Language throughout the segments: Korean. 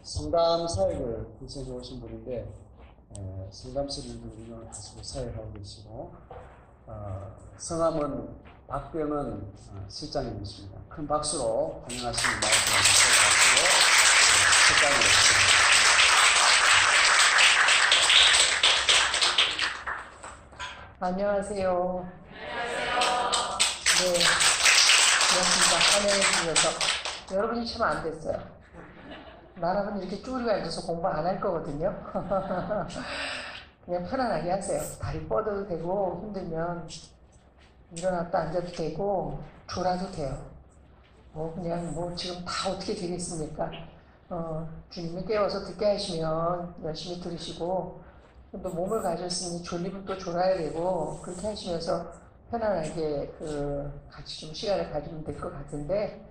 상담 사역을 굉장히 좋으신 분인데 상담실을 운영하시고 사역하고 계시고 성함은 박병은 실장님이십니다. 큰 박수로 환영하시는 말씀을 드리고 실장님 안녕하세요. 네, 반갑습니다. 환영해 주셔서. 여러분이 참 안 됐어요. 나라면 이렇게 쭈그리고 앉아서 공부 안 할 거거든요. 그냥 편안하게 하세요. 다리 뻗어도 되고, 힘들면 일어났다 앉아도 되고, 졸아도 돼요. 그냥 지금 다 어떻게 되겠습니까? 주님이 깨워서 듣게 하시면 열심히 들으시고, 또 몸을 가졌으니 졸리면 또 졸아야 되고, 그렇게 하시면서 편안하게 같이 좀 시간을 가지면 될 것 같은데,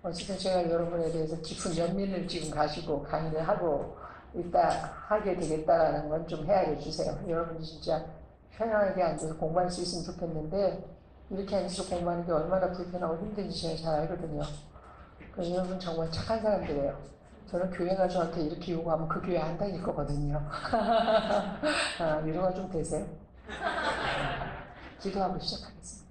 어쨌든 제가 여러분에 대해서 깊은 연민을 지금 가지고 강의를 하고 하게 되겠다라는 건 좀 헤아려 주세요. 여러분이 진짜 편안하게 앉아서 공부할 수 있으면 좋겠는데, 이렇게 앉아서 공부하는 게 얼마나 불편하고 힘든지 제가 잘 알거든요. 그래서 여러분 정말 착한 사람들이에요. 저는 교회가 저한테 이렇게 요구하면 그 교회 안 다닐 거거든요. 위로가 좀 되세요? 기도하고 시작하겠습니다.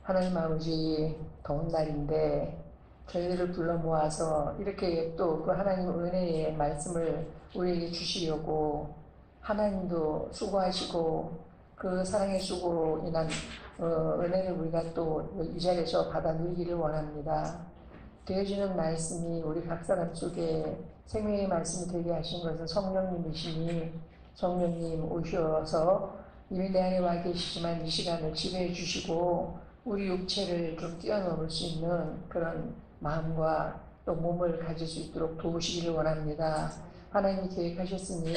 하나님 아버지, 더운 날인데 저희들을 불러 모아서 이렇게 또 그 하나님 은혜의 말씀을 우리에게 주시려고 하나님도 수고하시고 그 사랑의 수고로 인한 은혜를 우리가 또 이 자리에서 받아 누리기를 원합니다. 되어지는 말씀이 우리 각 사람 속에 생명의 말씀이 되게 하신 것은 성령님이시니 성령님 오셔서 이미 내 안에 와 계시지만 이 시간을 지배해 주시고 우리 육체를 좀 뛰어넘을 수 있는 그런 마음과 또 몸을 가질 수 있도록 도우시기를 원합니다. 하나님이 계획하셨으니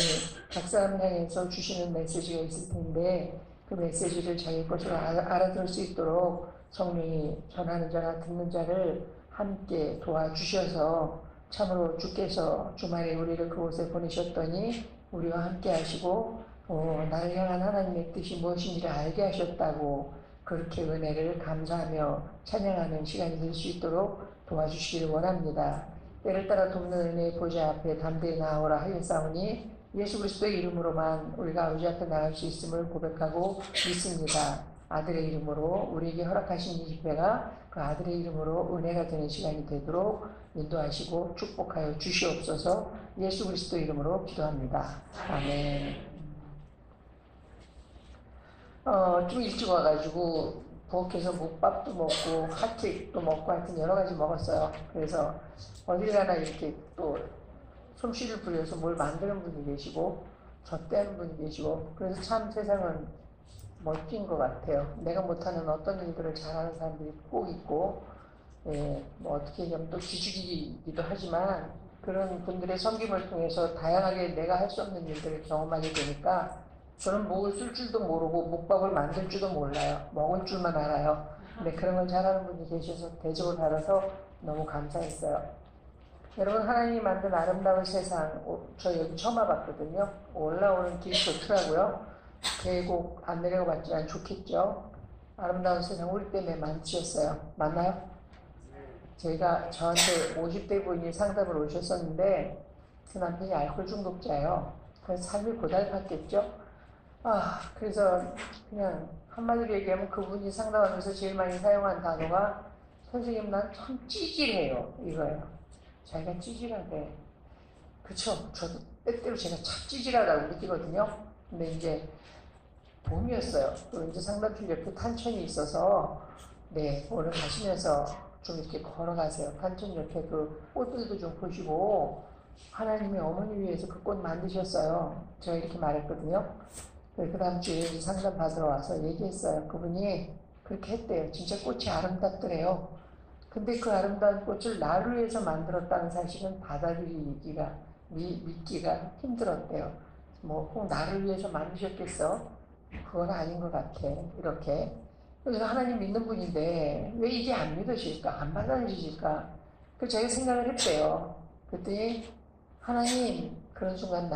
각 사람 향해서 주시는 메시지가 있을 텐데 그 메시지를 자기 것으로 알아들을 수 있도록 성령이 전하는 자나 듣는 자를 함께 도와주셔서 참으로 주께서 주말에 우리를 그곳에 보내셨더니 우리와 함께 하시고 나를 향한 하나님의 뜻이 무엇인지를 알게 하셨다고 그렇게 은혜를 감사하며 찬양하는 시간이 될 수 있도록 도와주시기를 원합니다. 때를 따라 돕는 은혜의 보좌 앞에 담대히 나아오라 하였사오니 예수 그리스도의 이름으로만 우리가 아버지 앞에 나갈 수 있음을 고백하고 믿습니다. 아들의 이름으로 우리에게 허락하신 이 집회가 그 아들의 이름으로 은혜가 되는 시간이 되도록 인도하시고 축복하여 주시옵소서. 예수 그리스도 이름으로 기도합니다. 아멘. 좀 일찍 와가지고 부엌에서 묵밥도 먹고 핫케이크도 먹고 하여튼 여러 가지 먹었어요. 그래서 어딜 가나 이렇게 또 솜씨를 부려서 뭘 만드는 분이 계시고 젖대는 분이 계시고 그래서 참 세상은 멋진 것 같아요. 내가 못하는 어떤 일들을 잘하는 사람들이 꼭 있고 어떻게 얘기하면 또 기죽이기도 하지만 그런 분들의 섬김을 통해서 다양하게 내가 할 수 없는 일들을 경험하게 되니까 저는 목을 쓸 줄도 모르고 묵밥을 만들 줄도 몰라요. 먹을 줄만 알아요. 근데 그런 걸 잘하는 분이 계셔서 대접을 받아서 너무 감사했어요. 여러분 하나님이 만든 아름다운 세상 저 여기 처음 와봤거든요. 올라오는 길이 좋더라고요. 계곡 안 내려가봤지만 좋겠죠. 아름다운 세상 우리 때문에 만드셨어요. 맞나요? 저한테 50대 부인이 상담을 오셨었는데 그 남편이 알코올 중독자예요. 그래서 삶이 고달팠겠죠. 그래서 그냥 한마디로 얘기하면 그분이 상담하면서 제일 많이 사용한 단어가 선생님 난 참 찌질해요 이거예요. 자기가 찌질하대. 그쵸? 저도 때때로 제가 참 찌질하다고 느끼거든요. 근데 이제 봄이었어요. 또 이제 상담실 옆에 탄천이 있어서 오늘 가시면서 좀 이렇게 걸어가세요. 탄천 옆에 그 꽃들도 좀 보시고 하나님이 어머니 위해서 그 꽃 만드셨어요. 제가 이렇게 말했거든요. 그 다음 주에 상담 받으러 와서 얘기했어요. 그분이 그렇게 했대요. 진짜 꽃이 아름답더래요. 근데 그 아름다운 꽃을 나를 위해서 만들었다는 사실은 받아들이기가, 믿기가 힘들었대요. 꼭 나를 위해서 만드셨겠어? 그건 아닌 것 같아. 이렇게. 그래서 하나님 믿는 분인데 왜 이게 안 믿어질까? 안 받아들여질까? 그래서 제가 생각을 했대요. 그랬더니 하나님, 그런 순간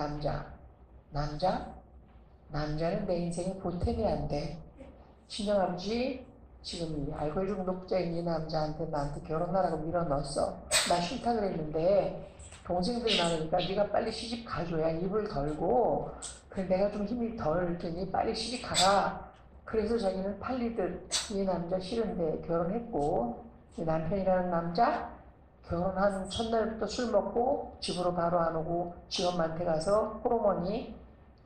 남자는 내 인생의 보탬이 안 돼. 친정아버지 지금 이 알코올 중독자인 이 남자한테 나한테 결혼하라고 밀어넣었어. 나 싫다 그랬는데 동생들 많으니까 네가 빨리 시집 가줘야 입을 덜고 그래 내가 좀 힘이 덜 테니 빨리 시집 가라. 그래서 자기는 팔리듯 이 남자 싫은데 결혼했고 이 남편이라는 남자 결혼한 첫날부터 술 먹고 집으로 바로 안 오고 지 엄마한테 가서 호르몬이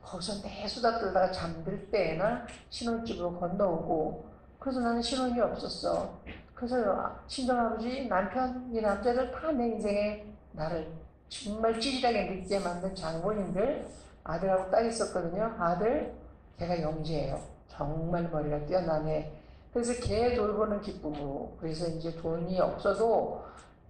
거기서 내 수다 떨다가 잠들 때나 신혼집으로 건너오고 그래서 나는 신혼이 없었어. 그래서 친정아버지, 남편, 이 남자들 다 내 인생에 나를 정말 찌릿하게 느끼게 만든 장본인들 아들하고 딸 있었거든요. 아들, 걔가 영재예요. 정말 머리가 뛰어나네. 그래서 걔 돌보는 기쁨으로 그래서 이제 돈이 없어도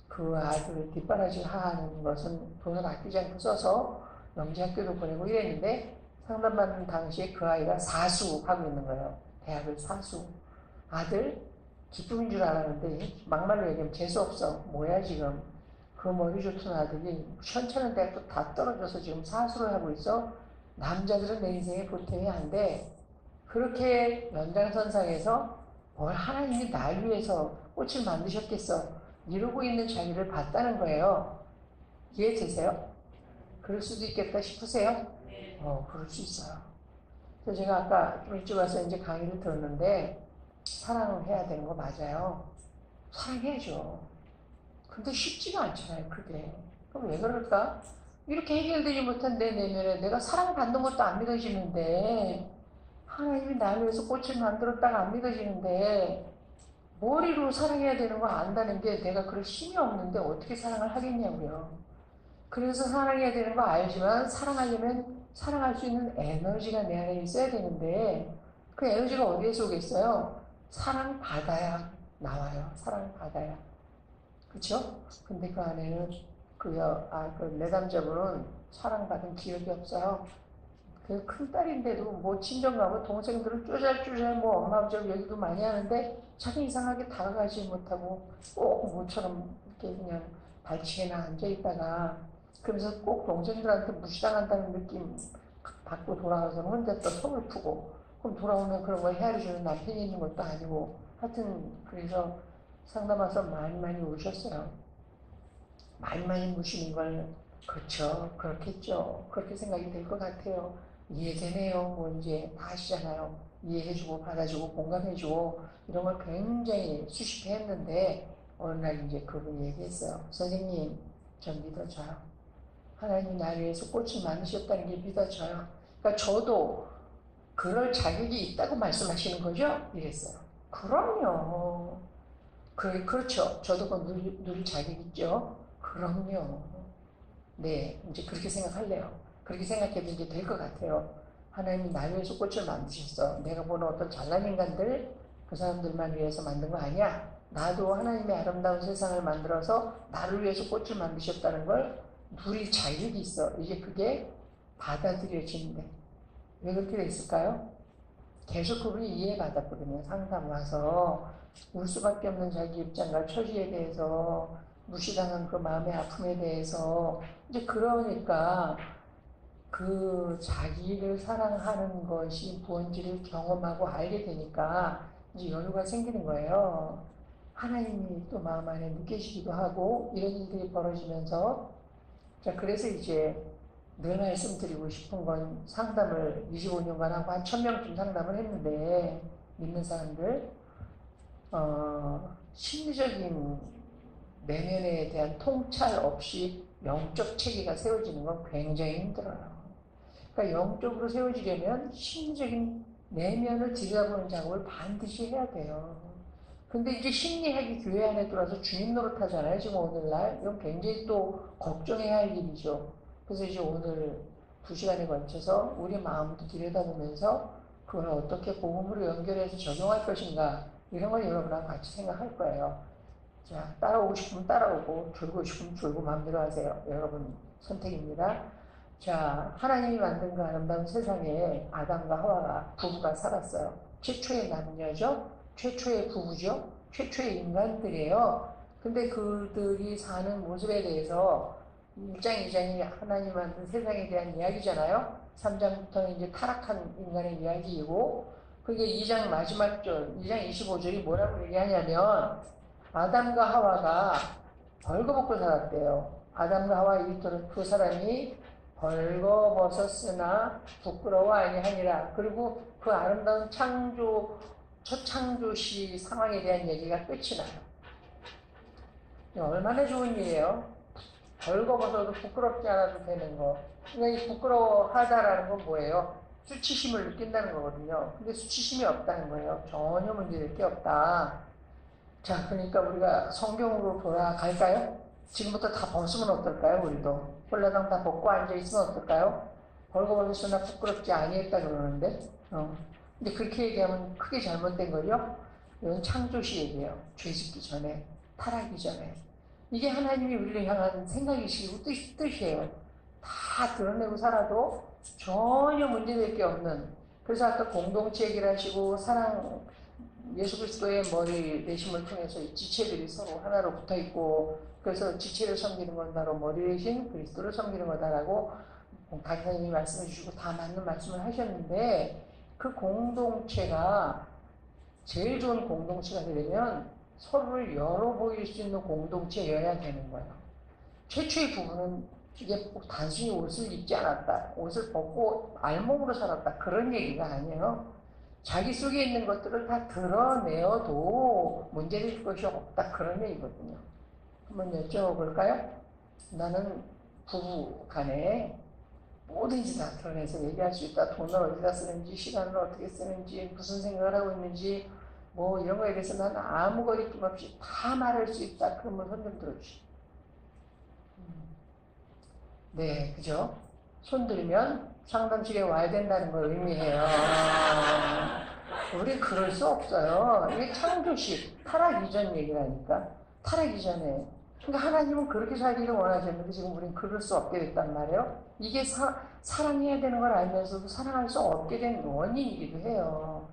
그 아들을 뒷바라지 하는 것은 돈을 아끼지 않고 써서 영재학교도 보내고 이랬는데 상담받는 당시에 그 아이가 사수하고 있는 거예요. 대학을 사수. 아들 기쁨인 줄 알았는데 막말로 얘기하면 재수없어. 뭐야 지금. 그 머리 좋던 아들이 시원찮은 대학도 다 떨어져서 지금 사수를 하고 있어. 남자들은 내 인생에 보탬이 안 돼. 그렇게 연장선상에서 뭘 하나님이 날 위해서 꽃을 만드셨겠어. 이러고 있는 자기를 봤다는 거예요. 이해되세요? 그럴 수도 있겠다 싶으세요? 그럴 수 있어요. 그래서 제가 아까 좀 일찍 와서 이제 강의를 들었는데 사랑을 해야 되는 거 맞아요. 사랑해야죠. 근데 쉽지가 않잖아요, 그게. 그럼 왜 그럴까? 이렇게 해결되지 못한 내 내면에 내가 사랑받는 것도 안 믿어지는데 하나님이 나를 위해서 꽃을 만들었다가 안 믿어지는데 머리로 사랑해야 되는 거 안다는 게 내가 그럴 힘이 없는데 어떻게 사랑을 하겠냐고요. 그래서 사랑해야 되는 거 알지만 사랑하려면 사랑할 수 있는 에너지가 내 안에 있어야 되는데 그 에너지가 어디에서 오겠어요? 사랑받아야 나와요. 사랑받아야. 그쵸? 근데 그 안에는 그 내담자분은 사랑받은 기억이 없어요. 그 큰딸인데도 뭐 친정 가면 동생들은 쪼잘쪼잘 뭐 엄마 아버지하고 얘기도 많이 하는데 자기 이상하게 다가가지 못하고 꼭 모처럼 이렇게 그냥 발치에나 앉아있다가 그러면서 꼭 동생들한테 무시당한다는 느낌 받고 돌아가서는 혼자 또 속을 푸고 그럼 돌아오면 그런 걸 헤아려주는 남편이 있는 것도 아니고 하여튼 그래서 상담 와서 많이 우셨어요. 많이 우시는 걸 그렇죠. 그렇겠죠. 그렇게 생각이 될 것 같아요. 이해되네요. 뭐 이제 다 아시잖아요. 이해해주고 받아주고 공감해주고 이런 걸 굉장히 수십 회 했는데 어느 날 이제 그분이 얘기했어요. 선생님, 전 믿어져요. 하나님이 나를 위해서 꽃을 만드셨다는 게 믿어져요. 그러니까 저도 그럴 자격이 있다고 말씀하시는 거죠? 이랬어요. 그럼요. 그렇죠. 저도 그거 누릴 자격 있죠? 그럼요. 네, 이제 그렇게 생각할래요. 그렇게 생각해도 이제 될 것 같아요. 하나님이 나를 위해서 꽃을 만드셨어. 내가 보는 어떤 잘난 인간들, 그 사람들만 위해서 만든 거 아니야. 나도 하나님의 아름다운 세상을 만들어서 나를 위해서 꽃을 만드셨다는 걸 누릴 자격이 있어. 이제 그게 받아들여지는데. 왜 그렇게 됐을까요? 계속 그분이 이해받았거든요. 상담 와서. 울 수밖에 없는 자기 입장과 처지에 대해서 무시당한 그 마음의 아픔에 대해서 이제 그러니까 그 자기를 사랑하는 것이 무언지를 경험하고 알게 되니까 이제 여유가 생기는 거예요. 하나님이 또 마음 안에 느끼시기도 하고 이런 일들이 벌어지면서 자 그래서 이제 늘 말씀드리고 싶은 건 상담을 25년간 하고 한 1000명쯤 상담을 했는데 믿는 사람들 심리적인 내면에 대한 통찰 없이 영적 체계가 세워지는 건 굉장히 힘들어요. 그러니까 영적으로 세워지려면 심리적인 내면을 들여다보는 작업을 반드시 해야 돼요. 근데 이제 심리학이 교회 안에 들어와서 주님 노릇하잖아요. 지금 오늘날. 이건 굉장히 또 걱정해야 할 일이죠. 그래서 이제 오늘 2시간에 걸쳐서 우리 마음도 들여다보면서 그걸 어떻게 복음으로 연결해서 적용할 것인가 이런 걸 여러분하고 같이 생각할 거예요. 자, 따라오고 싶으면 따라오고 졸고 싶으면 졸고 마음대로 하세요. 여러분 선택입니다. 자, 하나님이 만든 그 아름다운 세상에 아담과 하와가 부부가 살았어요. 최초의 남녀죠. 최초의 부부죠. 최초의 인간들이에요. 근데 그들이 사는 모습에 대해서 1장, 2장이 하나님 만든 세상에 대한 이야기잖아요. 3장부터는 이제 타락한 인간의 이야기이고 그게 2장 마지막 절, 2장 25절이 뭐라고 얘기하냐면 아담과 하와가 벌거벗고 살았대요. 아담과 하와 이토록 두 사람이 벌거벗었으나 부끄러워 아니하니라. 그리고 그 아름다운 첫 창조시 상황에 대한 얘기가 끝이 나요. 얼마나 좋은 일이에요. 벌거벗어도 부끄럽지 않아도 되는 거. 그러니까 이 부끄러워하다라는 건 뭐예요? 수치심을 느낀다는 거거든요. 근데 수치심이 없다는 거예요. 전혀 문제될 게 없다. 자, 그러니까 우리가 성경으로 돌아갈까요? 지금부터 다 벗으면 어떨까요? 우리도 홀라당 다 벗고 앉아있으면 어떨까요? 벌거벗었으나 부끄럽지 아니했다 그러는데 근데 그렇게 얘기하면 크게 잘못된 거죠. 이건 창조시 얘기예요. 죄 짓기 전에, 타락하기 전에. 이게 하나님이 우리를 향한 생각이시고 뜻이에요. 다 드러내고 살아도 전혀 문제될 게 없는. 그래서 아까 공동체 얘기를 하시고 예수 그리스도의 머리 대심을 통해서 이 지체들이 서로 하나로 붙어 있고, 그래서 지체를 섬기는 건 바로 머리 대신 그리스도를 섬기는 거다라고 강사님이 말씀해 주시고 다 맞는 말씀을 하셨는데, 그 공동체가 제일 좋은 공동체가 되려면 서로를 열어 보일 수 있는 공동체여야 되는 거예요. 최초의 부분은 이게 단순히 옷을 입지 않았다, 옷을 벗고 알몸으로 살았다, 그런 얘기가 아니에요. 자기 속에 있는 것들을 다 드러내어도 문제될 것이 없다, 그런 얘기거든요. 한번 여쭤볼까요? 나는 부부 간에 뭐든지 다 드러내서 얘기할 수 있다. 돈을 어디다 쓰는지, 시간을 어떻게 쓰는지, 무슨 생각을 하고 있는지, 뭐 이런 거에 대해서 나는 아무 거리낌 없이 다 말할 수 있다. 그러면 손 좀 들어주시죠. 네, 그죠? 손 들면 상담실에 와야 된다는 걸 의미해요. 우리 그럴 수 없어요. 이게 창조시, 타락 이전 얘기라니까. 타락 이전에. 그러니까 하나님은 그렇게 살기를 원하셨는데 지금 우리는 그럴 수 없게 됐단 말이에요. 이게 사랑해야 되는 걸 알면서도 사랑할 수 없게 된 원인이기도 해요.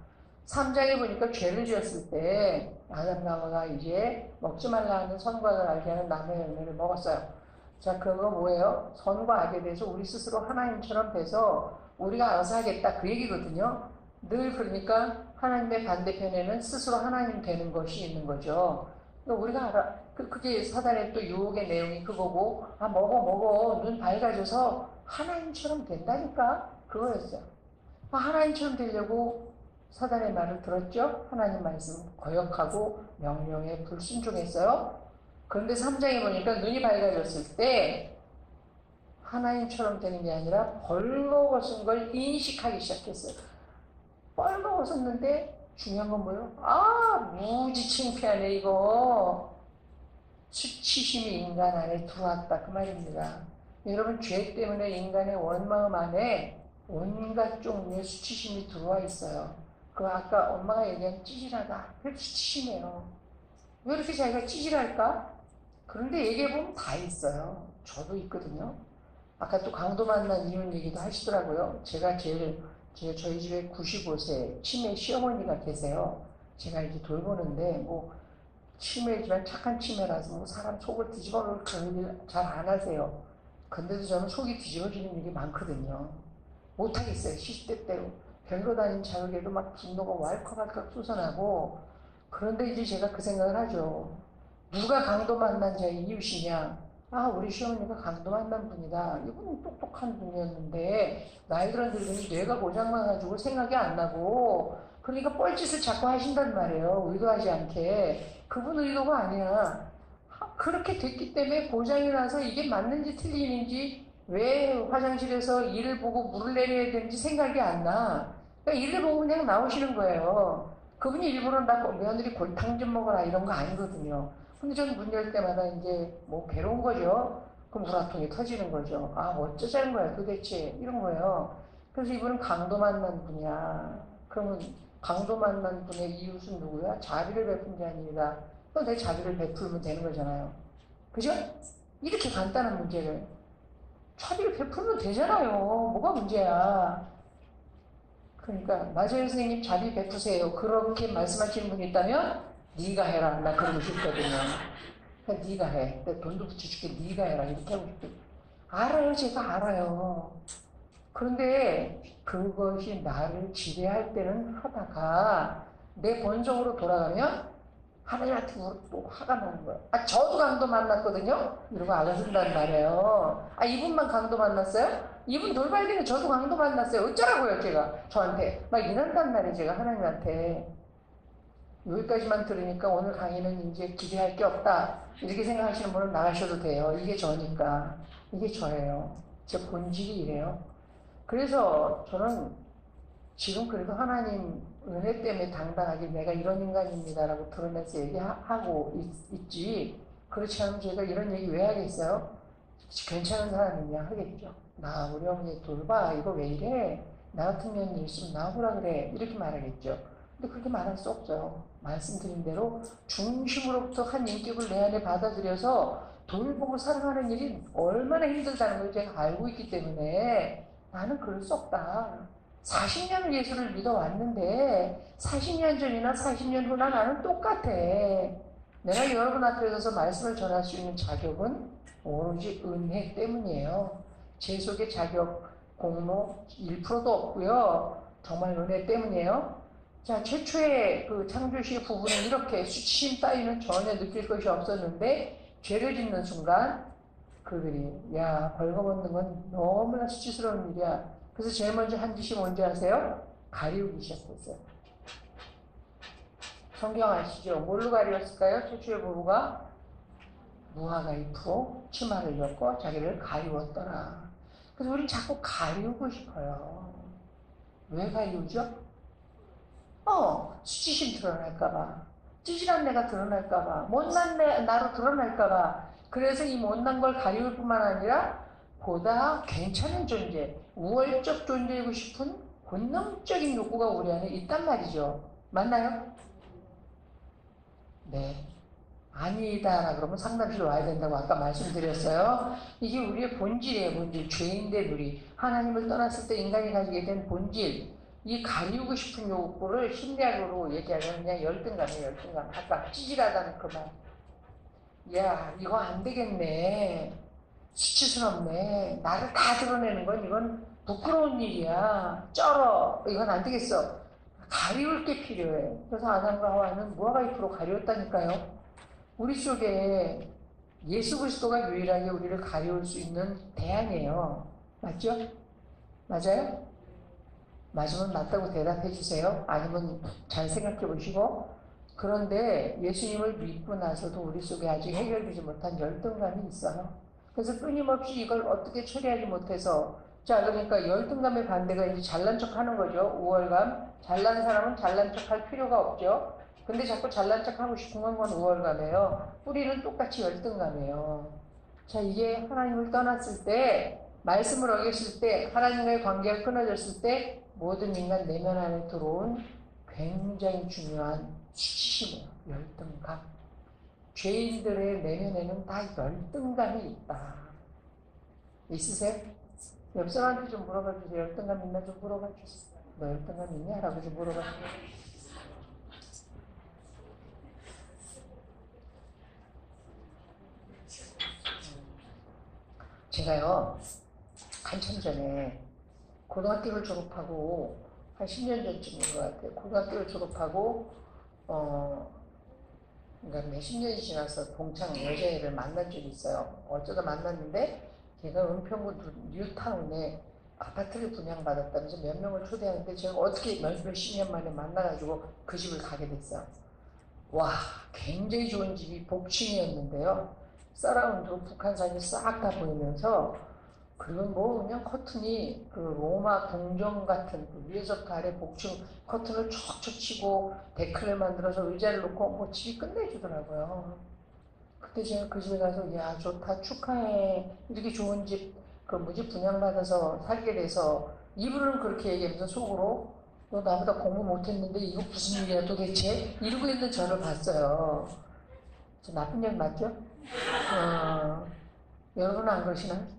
3장에 보니까 죄를 지었을 때 아담과 하와가 이제 먹지 말라 하는 선과 악을 알게 하는 나무의 열매를 먹었어요. 자, 그거 뭐예요? 선과 악에 대해서 우리 스스로 하나님처럼 돼서 우리가 알아서 하겠다, 그 얘기거든요. 늘 그러니까 하나님의 반대편에는 스스로 하나님 되는 것이 있는 거죠. 우리가 그게 사단의 또 유혹의 내용이 그거고, 먹어. 눈 밝아져서 하나님처럼 된다니까? 그거였어요. 하나님처럼 되려고 사단의 말을 들었죠? 하나님 말씀 거역하고 명령에 불순종했어요. 그런데 3장에 보니까 눈이 밝아졌을 때 하나님처럼 되는 게 아니라 벌거벗은 걸 인식하기 시작했어요. 벌거벗었는데 중요한 건 뭐예요? 무지 창피하네 이거. 수치심이 인간 안에 들어왔다, 그 말입니다. 여러분, 죄 때문에 인간의 원마음 안에 온갖 종류의 수치심이 들어와 있어요. 그 아까 엄마가 얘기한 찌질하다, 그게 수치심이에요. 왜 이렇게 자기가 찌질할까? 그런데 얘기해보면 다 있어요. 저도 있거든요. 아까 또 강도 만난 이혼 얘기도 하시더라고요. 저희 집에 95세 치매 시어머니가 계세요. 제가 이제 돌보는데, 치매지만 착한 치매라서 사람 속을 뒤집어 놓을 그런 일 잘 안 하세요. 근데도 저는 속이 뒤집어지는 일이 많거든요. 못하겠어요. 시시때때로. 별로 다닌 자극에도 막 분노가 왈칵왈칵 솟아나고. 그런데 이제 제가 그 생각을 하죠. 누가 강도 만난 자의 이웃이냐? 우리 시어머니가 강도 만난 분이다. 이분은 똑똑한 분이었는데 나이 들어들더니 뇌가 고장나가지고 생각이 안 나고, 그러니까 뻘짓을 자꾸 하신단 말이에요. 의도하지 않게. 그분 의도가 아니야. 그렇게 됐기 때문에 고장이 나서 이게 맞는지 틀리는지, 왜 화장실에서 이를 보고 물을 내려야 되는지 생각이 안 나. 그러니까 이를 보고 그냥 나오시는 거예요. 그분이 일부러 나 며느리 골탕 좀 먹어라 이런 거 아니거든요. 근데 저는 문 열 때마다 이제 괴로운 거죠. 그럼 우라통이 터지는 거죠. 어쩌자는 거야 도대체, 이런 거예요. 그래서 이분은 강도 만난 분이야. 그러면 강도 만난 분의 이웃은 누구야? 자비를 베푼 자입니다. 그럼 내 자비를 베풀면 되는 거잖아요. 그죠? 이렇게 간단한 문제를 자비를 베풀면 되잖아요. 뭐가 문제야? 그러니까 맞아요 선생님, 자비 베푸세요. 그렇게 말씀하시는 분이 있다면 네가 해라, 나 그러고 싶거든요. 그러니까 네가 해. 내가 돈도 붙여줄게, 네가 해라, 이렇게 하고 싶거든요. 알아요, 제가 알아요. 그런데 그것이 나를 지배할 때는 하다가 내 본성으로 돌아가면 하나님한테 또 화가 나는 거예요. 아, 저도 강도 만났거든요? 이러고 알아준단 말이에요. 아, 이분만 강도 만났어요? 이분 돌발기는 저도 강도 만났어요. 어쩌라고요, 제가. 저한테. 막 이런단 말이에요, 제가 하나님한테. 여기까지만 들으니까 오늘 강의는 이제 기대할 게 없다. 이렇게 생각하시는 분은 나가셔도 돼요. 이게 저니까. 이게 저예요. 제 본질이 이래요. 그래서 저는 지금 그래도 하나님 은혜 때문에 당당하게 내가 이런 인간입니다라고 드러내서 얘기하고 있지. 그렇지 않으면 제가 이런 얘기 왜 하겠어요? 괜찮은 사람이냐 하겠죠. 나 우리 어머니 돌봐. 이거 왜 이래? 나 같은 년이 있으면 나오라 그래. 이렇게 말하겠죠. 근데 그렇게 말할 수 없어요. 말씀드린 대로 중심으로부터 한 인격을 내 안에 받아들여서 돌보고 사랑하는 일이 얼마나 힘들다는 걸 제가 알고 있기 때문에 나는 그럴 수 없다. 40년을 예수를 믿어왔는데 40년 전이나 40년 후나 나는 똑같아. 내가 여러분 앞에 서서 말씀을 전할 수 있는 자격은 오로지 은혜 때문이에요. 제 속에 자격, 공로 1%도 없고요. 정말 은혜 때문이에요. 자, 최초의 그 창조시 부부는 이렇게 수치심 따위는 전혀 느낄 것이 없었는데 죄를 짓는 순간 그들이 야, 벌거벗는 건 너무나 수치스러운 일이야. 그래서 제일 먼저 한 짓이 뭔지 아세요? 가리우기 시작했어요. 성경 아시죠? 뭘로 가리웠을까요? 최초의 부부가 무화과 잎으로 치마를 엮고 자기를 가리웠더라. 그래서 우리는 자꾸 가리우고 싶어요. 왜 가리우죠? 수치심 드러날까봐, 찌질한 내가 드러날까봐, 못난 나로 드러날까봐. 그래서 이 못난 걸 가리울 뿐만 아니라 보다 괜찮은 존재, 우월적 존재이고 싶은 본능적인 욕구가 우리 안에 있단 말이죠. 맞나요? 네. 아니다 그러면 상담실 와야 된다고 아까 말씀드렸어요. 이게 우리의 본질이에요. 본질. 죄인된 우리. 하나님을 떠났을 때 인간이 가지게 된 본질. 이 가리우고 싶은 욕구를 심리학으로 얘기하면 그냥 열등감이에요. 열등감. 아까 찌질하다는 그 말. 야, 이거 안 되겠네. 수치스럽네. 나를 다 드러내는 건 이건 부끄러운 일이야. 쩔어. 이건 안 되겠어. 가리울 게 필요해. 그래서 아담과 하와는 무화과 잎으로 가리웠다니까요. 우리 속에 예수 그리스도가 유일하게 우리를 가리울 수 있는 대안이에요. 맞죠? 맞아요? 맞으면 맞다고 대답해 주세요. 아니면 잘 생각해 보시고. 그런데 예수님을 믿고 나서도 우리 속에 아직 해결되지 못한 열등감이 있어요. 그래서 끊임없이 이걸 어떻게 처리하지 못해서, 자, 그러니까 열등감의 반대가 이제 잘난 척 하는 거죠. 우월감. 잘난 사람은 잘난 척 할 필요가 없죠. 근데 자꾸 잘난 척 하고 싶은 건 우월감이에요. 뿌리는 똑같이 열등감이에요. 자, 이게 하나님을 떠났을 때, 말씀을 어겼을 때, 하나님과의 관계가 끊어졌을 때, 모든 인간 내면 안에 들어온 굉장히 중요한 수치심이에요. 열등감. 죄인들의 내면에는 다 열등감이 있다. 있으세요? 옆 사람한테 좀 물어봐 주세요. 열등감 있나 좀 물어봐 주세요. 너 열등감 있냐? 라고 좀 물어봐 주세요. 제가요, 한참 전에 고등학교를 졸업하고, 한 10년 전쯤인 것 같아요. 고등학교를 졸업하고, 그러니까 몇십 년이 지나서 동창 여자애를 만난 적이 있어요. 어쩌다 만났는데, 걔가 은평구 뉴타운에 아파트를 분양받았다면서 몇 명을 초대하는데, 제가 어떻게 몇십 년 만에 만나가지고 그 집을 가게 됐어요. 와, 굉장히 좋은 집이 복층이었는데요. 서라운드로 북한산이 싹 다 보이면서, 그리고 뭐 그냥 커튼이 그 로마 궁정 같은 그 위에서부터 아래 복층 커튼을 촉촉 치고 데크를 만들어서 의자를 놓고 뭐 집이 끝내주더라고요. 그때 제가 그 집에 가서 야, 좋다, 축하해, 이렇게 좋은 집 그 뭐지 분양받아서 살게 돼서, 이분은 그렇게 얘기하면서 속으로 너 나보다 공부 못했는데 이거 무슨 일이야 도대체, 이러고 있는 저를 봤어요. 저 나쁜 년 맞죠? 여러분은 안 그러시나요?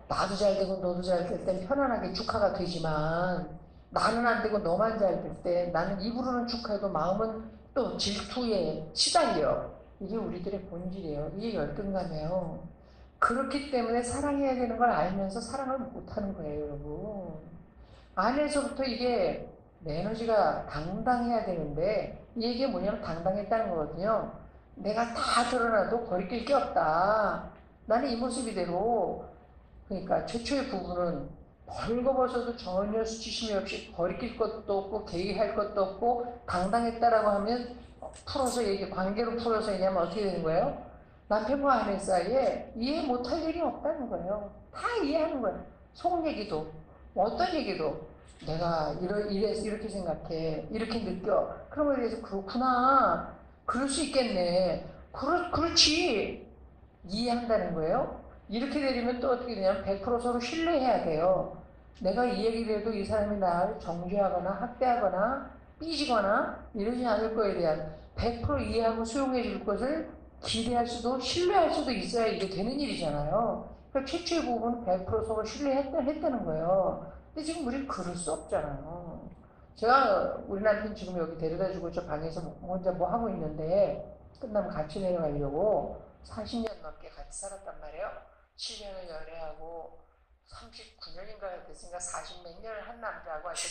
나도 잘 되고 너도 잘 될 땐 편안하게 축하가 되지만, 나는 안 되고 너만 잘 될 때 나는 입으로는 축하해도 마음은 또 질투에 시달려. 이게 우리들의 본질이에요. 이게 열등감이에요. 그렇기 때문에 사랑해야 되는 걸 알면서 사랑을 못하는 거예요, 여러분. 안에서부터 이게 내 에너지가 당당해야 되는데 이게 뭐냐면 당당했다는 거거든요. 내가 다 드러나도 거리낄 게 없다. 나는 이 모습 이대로. 그러니까 최초의 부부는 벌거벗어도 전혀 수치심이 없이 거리낄 것도 없고 계획할 것도 없고 당당했다라고 하면 풀어서 관계로 풀어서 얘기하면 어떻게 되는 거예요? 남편과 아내 사이에 이해 못할 일이 없다는 거예요. 다 이해하는 거예요. 속 얘기도 어떤 얘기도 내가 이래서 이렇게 생각해, 이렇게 느껴. 그런 거에 대해서 그렇구나, 그럴 수 있겠네, 그렇지, 이해한다는 거예요. 이렇게 되면 또 어떻게 되냐면 100% 서로 신뢰해야 돼요. 내가 이 얘기를 해도 이 사람이 나를 정죄하거나 학대하거나 삐지거나 이러지 않을 거에 대한 100% 이해하고 수용해 줄 것을 기대할 수도 신뢰할 수도 있어야 이게 되는 일이잖아요. 그러니까 최초의 부분은 100% 서로 신뢰했다는 거예요. 근데 지금 우리는 그럴 수 없잖아요. 제가 우리 남편 지금 여기 데려다 주고 저 방에서 혼자 뭐 하고 있는데 끝나면 같이 내려가려고 40년 넘게 같이 살았단 말이에요. 7년을 연애하고 39년인가 됐으니까 40 몇 년을 한 남자하고 아주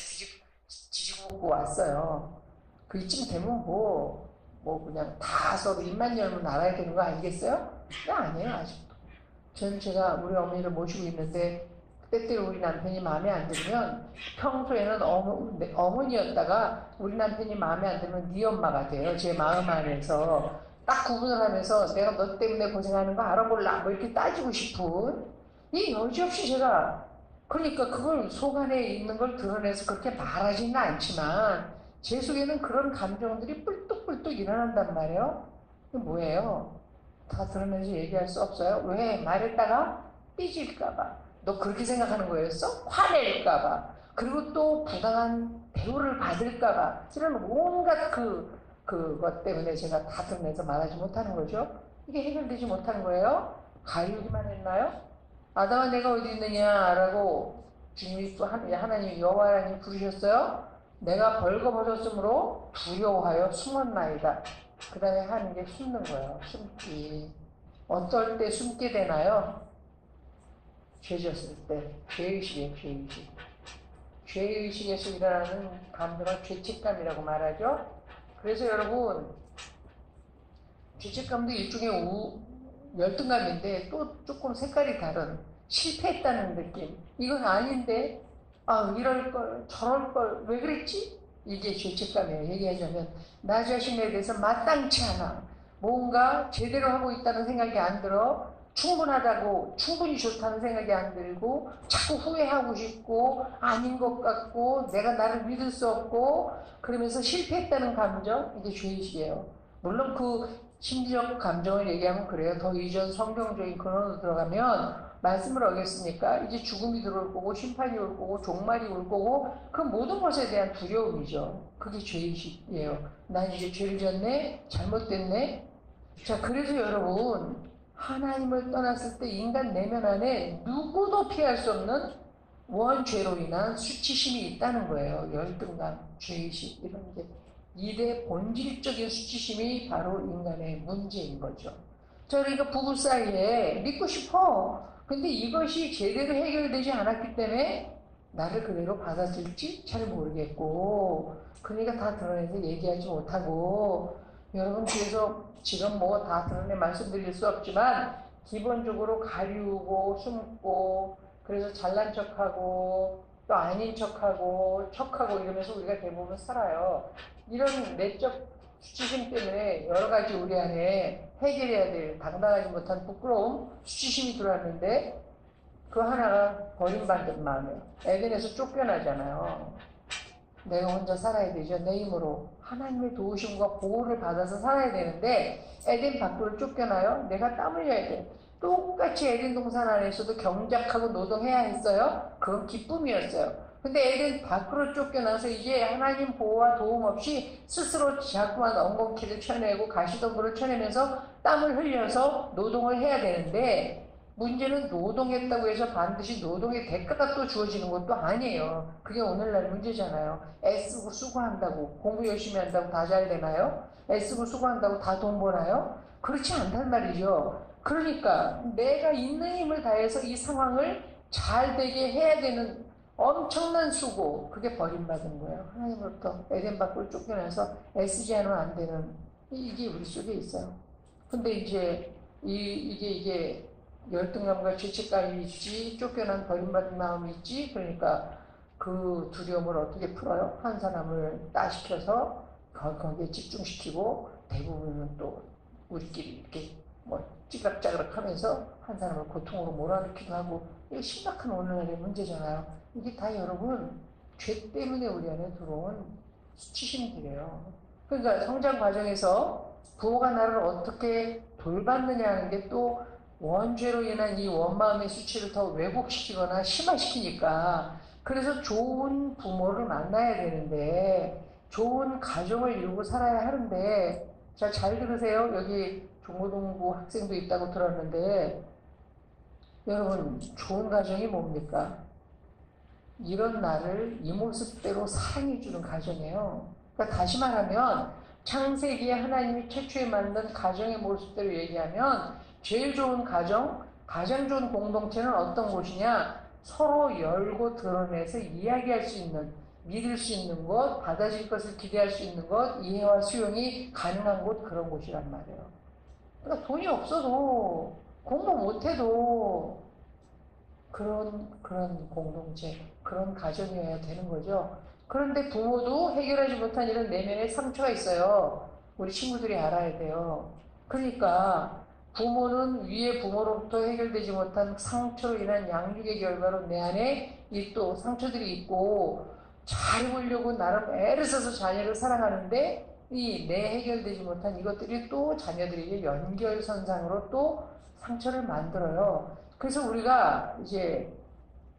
뒤지고 왔어요. 그쯤 되면 뭐 그냥 다 서로 입만 열면 알아야 되는 거 아니겠어요? 근데 아니에요, 아직도. 저는 제가 우리 어머니를 모시고 있는데 때때로 우리 남편이 마음에 안 들면 평소에는 어머니였다가 우리 남편이 마음에 안 들면 네 엄마가 돼요. 제 마음 안에서 딱 구분을 하면서 내가 너 때문에 고생하는 거 알아볼라 뭐 이렇게 따지고 싶은 이 여지없이 제가 그러니까 그걸 속 안에 있는 걸 드러내서 그렇게 말하지는 않지만 제 속에는 그런 감정들이 뿔뚝뿔뚝 일어난단 말이에요. 이게 뭐예요? 다 드러내서 얘기할 수 없어요. 왜? 말했다가 삐질까봐. 너 그렇게 생각하는 거였어? 화낼까봐. 그리고 또 부당한 대우를 받을까봐. 이런 온갖 그것 때문에 제가 다 드러내서 말하지 못하는 거죠. 이게 해결되지 못하는 거예요. 가리기만 했나요? 아담아 내가 어디 있느냐라고 주님이 또 하나님 여호와 하나님 부르셨어요. 내가 벌거벗었으므로 두려워하여 숨었나이다. 그 다음에 하는 게 숨는 거예요. 숨기. 어떨 때 숨게 되나요? 죄졌을 때. 죄의식이에요, 죄의식. 죄의식에서 일어나는 감정을 죄책감이라고 말하죠. 그래서 여러분, 죄책감도 일종의 열등감인데 또 조금 색깔이 다른 실패했다는 느낌. 이건 아닌데, 이럴 걸, 저럴 걸, 왜 그랬지? 이게 죄책감이에요. 얘기하자면, 나 자신에 대해서 마땅치 않아. 뭔가 제대로 하고 있다는 생각이 안 들어. 충분하다고, 충분히 좋다는 생각이 안 들고, 자꾸 후회하고 싶고, 아닌 것 같고, 내가 나를 믿을 수 없고, 그러면서 실패했다는 감정, 이게 죄의식이에요. 물론 그 심리적 감정을 얘기하면 그래요. 더 이전 성경적인 근원으로 들어가면, 말씀을 어겼으니까 이제 죽음이 들어올 거고 심판이 올 거고 종말이 올 거고 그 모든 것에 대한 두려움이죠. 그게 죄의식이에요. 난 이제 죄를 지었네, 잘못됐네. 자, 그래서 여러분 하나님을 떠났을 때 인간 내면 안에 누구도 피할 수 없는 원죄로 인한 수치심이 있다는 거예요. 열등감, 죄의식 이런 게 2대 본질적인 수치심이 바로 인간의 문제인 거죠. 자, 그러니까 부부 사이에 믿고 싶어. 근데 이것이 제대로 해결되지 않았기 때문에 나를 그대로 받아들일지 잘 모르겠고, 그러니까 다 드러내서 얘기하지 못하고, 여러분 그래서 지금 뭐 다 드러내 말씀드릴 수 없지만 기본적으로 가리우고 숨고 그래서 잘난 척하고 또 아닌 척하고 이러면서 우리가 대부분 살아요. 이런 내적 수치심 때문에 여러 가지 우리 안에 해결해야 될 당당하지 못한 부끄러움, 수치심이 들어왔는데 그 하나가 버림받은 마음이에요. 에덴에서 쫓겨나잖아요. 내가 혼자 살아야 되죠. 내 힘으로. 하나님의 도우심과 보호를 받아서 살아야 되는데 에덴 밖으로 쫓겨나요. 내가 땀 흘려야 돼. 똑같이 에덴 동산 안에서도 경작하고 노동해야 했어요. 그건 기쁨이었어요. 근데 에덴 밖으로 쫓겨나서 이제 하나님 보호와 도움 없이 스스로 자꾸만 엉겅퀴를 쳐내고 가시덤불을 쳐내면서 땀을 흘려서 노동을 해야 되는데 문제는 노동했다고 해서 반드시 노동의 대가가 또 주어지는 것도 아니에요. 그게 오늘날 문제잖아요. 애쓰고 수고한다고 공부 열심히 한다고 다 잘 되나요? 애쓰고 수고한다고 다 돈 버나요? 그렇지 않단 말이죠. 그러니까 내가 있는 힘을 다해서 이 상황을 잘 되게 해야 되는 엄청난 수고, 그게 버림받은 거예요. 하나님으로부터 에덴 밖으로 쫓겨나서 애쓰지 않으면 안 되는 이게 우리 속에 있어요. 근데 이제 이게 열등감과 죄책감이 있지, 쫓겨난 버림받은 마음이 있지. 그러니까 그 두려움을 어떻게 풀어요? 한 사람을 따시켜서 거기에 집중시키고, 대부분은 또 우리끼리 이렇게 뭐 찌그락짜그락 하면서 한 사람을 고통으로 몰아넣기도 하고, 이게 심각한 오늘날의 문제잖아요. 이게 다 여러분 죄 때문에 우리 안에 들어온 수치심들이에요. 그러니까 성장 과정에서 부모가 나를 어떻게 돌봤느냐 하는 게 또 원죄로 인한 이 원마음의 수치를 더 왜곡시키거나 심화시키니까, 그래서 좋은 부모를 만나야 되는데, 좋은 가정을 이루고 살아야 하는데, 자, 잘 들으세요. 여기 중고등부 학생도 있다고 들었는데, 여러분, 좋은 가정이 뭡니까? 이런 나를 이 모습대로 사랑해주는 가정이에요. 그러니까 다시 말하면, 창세기에 하나님이 최초에 만든 가정의 모습대로 얘기하면, 제일 좋은 가정, 가장 좋은 공동체는 어떤 곳이냐? 서로 열고 드러내서 이야기할 수 있는, 믿을 수 있는 곳, 받아질 것을 기대할 수 있는 곳, 이해와 수용이 가능한 곳, 그런 곳이란 말이에요. 그러니까 돈이 없어도, 공부 못해도, 그런 공동체, 그런 가정이어야 되는 거죠. 그런데 부모도 해결하지 못한 이런 내면의 상처가 있어요. 우리 친구들이 알아야 돼요. 그러니까 부모는 위에 부모로부터 해결되지 못한 상처로 인한 양육의 결과로 내 안에 이 또 상처들이 있고, 잘해보려고 나름 애를 써서 자녀를 사랑하는데 이 내 해결되지 못한 이것들이 또 자녀들에게 연결선상으로 또 상처를 만들어요. 그래서 우리가 이제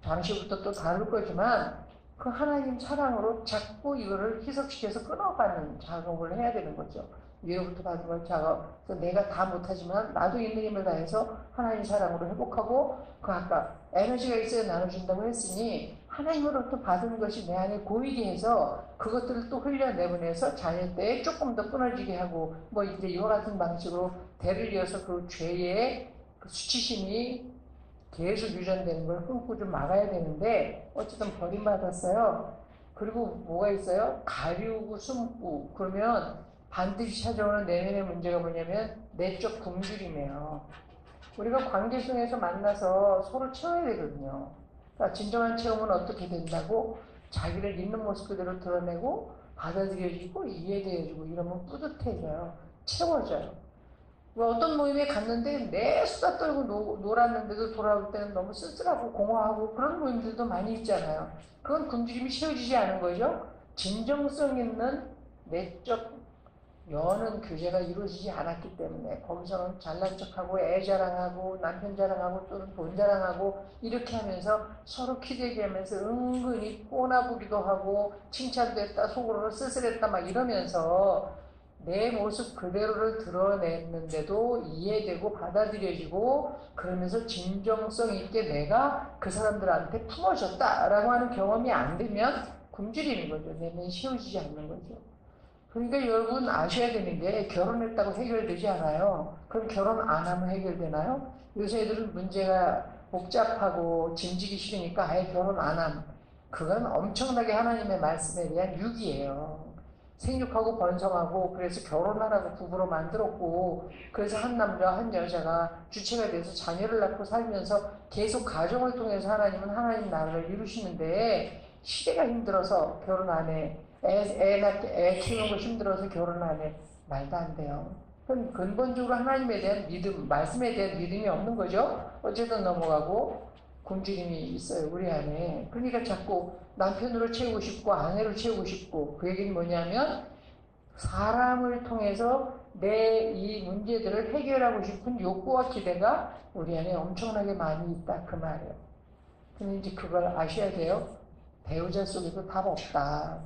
잠시부터 또 다룰 거지만 그 하나님 사랑으로 자꾸 이거를 희석시켜서 끊어가는 작업을 해야 되는 거죠. 위로부터 받은 걸 작업. 그래서 내가 다 못하지만 나도 있는 힘을 다해서 하나님 사랑으로 회복하고, 그 아까 에너지가 있어야 나눠준다고 했으니 하나님으로부터 받은 것이 내 안에 고이게 해서 그것들을 또 흘려내보내서 자녀 때에 조금 더 끊어지게 하고, 뭐 이제 이와 같은 방식으로 대를 이어서 그 죄의 그 수치심이 계속 유전되는 걸 끊고 좀 막아야 되는데, 어쨌든 버림받았어요. 그리고 뭐가 있어요? 가리우고 숨고. 그러면 반드시 찾아오는 내면의 문제가 뭐냐면 내적 굶주림이에요. 우리가 관계 속에서 만나서 서로 채워야 되거든요. 그러니까 진정한 체험은 어떻게 된다고? 자기를 있는 모습 그대로 드러내고 받아들여지고 이해되어지고 이러면 뿌듯해져요. 채워져요. 어떤 모임에 갔는데 내 수다 떨고 놀았는데도 돌아올 때는 너무 쓸쓸하고 공허하고 그런 모임들도 많이 있잖아요. 그건 굶주림이 채워지지 않은 거죠. 진정성 있는 내적 여는 교제가 이루어지지 않았기 때문에 거기서는 잘난 척하고 애 자랑하고 남편 자랑하고 또는 돈 자랑하고 이렇게 하면서 서로 기대게 하면서 은근히 꼬나부기도 하고 칭찬도 했다 속으로는 쓸쓸했다 막 이러면서 내 모습 그대로를 드러냈는데도 이해되고 받아들여지고, 그러면서 진정성 있게 내가 그 사람들한테 품어줬다라고 하는 경험이 안 되면 굶주리는 거죠. 내면이 채워지지 않는 거죠. 그러니까 여러분 아셔야 되는 게, 결혼했다고 해결되지 않아요. 그럼 결혼 안 하면 해결되나요? 요새 애들은 문제가 복잡하고 짐지기 싫으니까 아예 결혼 안 함. 그건 엄청나게 하나님의 말씀에 대한 유기예요. 생육하고 번성하고, 그래서 결혼하라고 부부로 만들었고, 그래서 한 남자와 한 여자가 주체가 돼서 자녀를 낳고 살면서 계속 가정을 통해서 하나님은 하나님 나라를 이루시는데, 시대가 힘들어서 결혼 안 해. 애 키우는 거 힘들어서 결혼 안 해. 말도 안 돼요. 그건 근본적으로 하나님에 대한 믿음, 말씀에 대한 믿음이 없는 거죠. 어쨌든 넘어가고, 굶주림이 있어요, 우리 안에. 그러니까 자꾸 남편으로 채우고 싶고 아내로 채우고 싶고, 그 얘기는 뭐냐면 사람을 통해서 내 이 문제들을 해결하고 싶은 욕구와 기대가 우리 안에 엄청나게 많이 있다, 그 말이에요. 근데 이제 그걸 아셔야 돼요. 배우자 속에도 답 없다.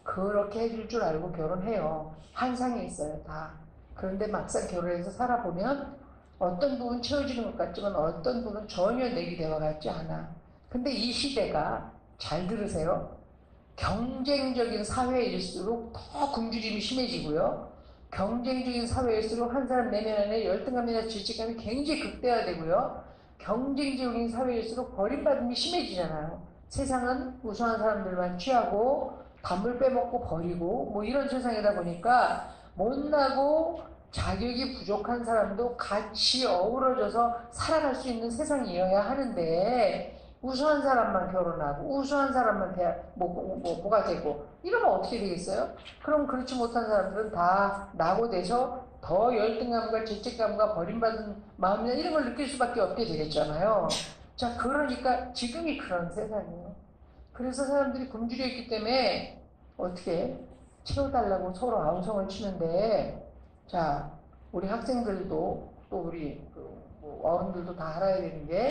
그렇게 해줄 줄 알고 결혼해요. 환상이 있어요, 다. 그런데 막상 결혼해서 살아보면 어떤 부분 채워지는 것 같지만 어떤 부분은 전혀 내 기대와 같지 않아. 근데 이 시대가, 잘 들으세요, 경쟁적인 사회일수록 더 굶주림이 심해지고요. 경쟁적인 사회일수록 한 사람 내면 안에 열등감이나 질책감이 굉장히 극대화되고요. 경쟁적인 사회일수록 버림받음이 심해지잖아요. 세상은 우수한 사람들만 취하고 단물 빼먹고 버리고 뭐 이런 세상이다 보니까 못나고 자격이 부족한 사람도 같이 어우러져서 살아갈 수 있는 세상이어야 하는데 우수한 사람만 결혼하고 우수한 사람만 뭐가 되고 이러면 어떻게 되겠어요? 그럼 그렇지 못한 사람들은 다 낙오돼서 더 열등감과 죄책감과 버림받은 마음이나 이런 걸 느낄 수밖에 없게 되겠잖아요. 자, 그러니까 지금이 그런 세상이에요. 그래서 사람들이 굶주려 있기 때문에 어떻게 채워달라고 서로 아우성을 치는데, 자, 우리 학생들도 또 우리 뭐 어른들도 다 알아야 되는 게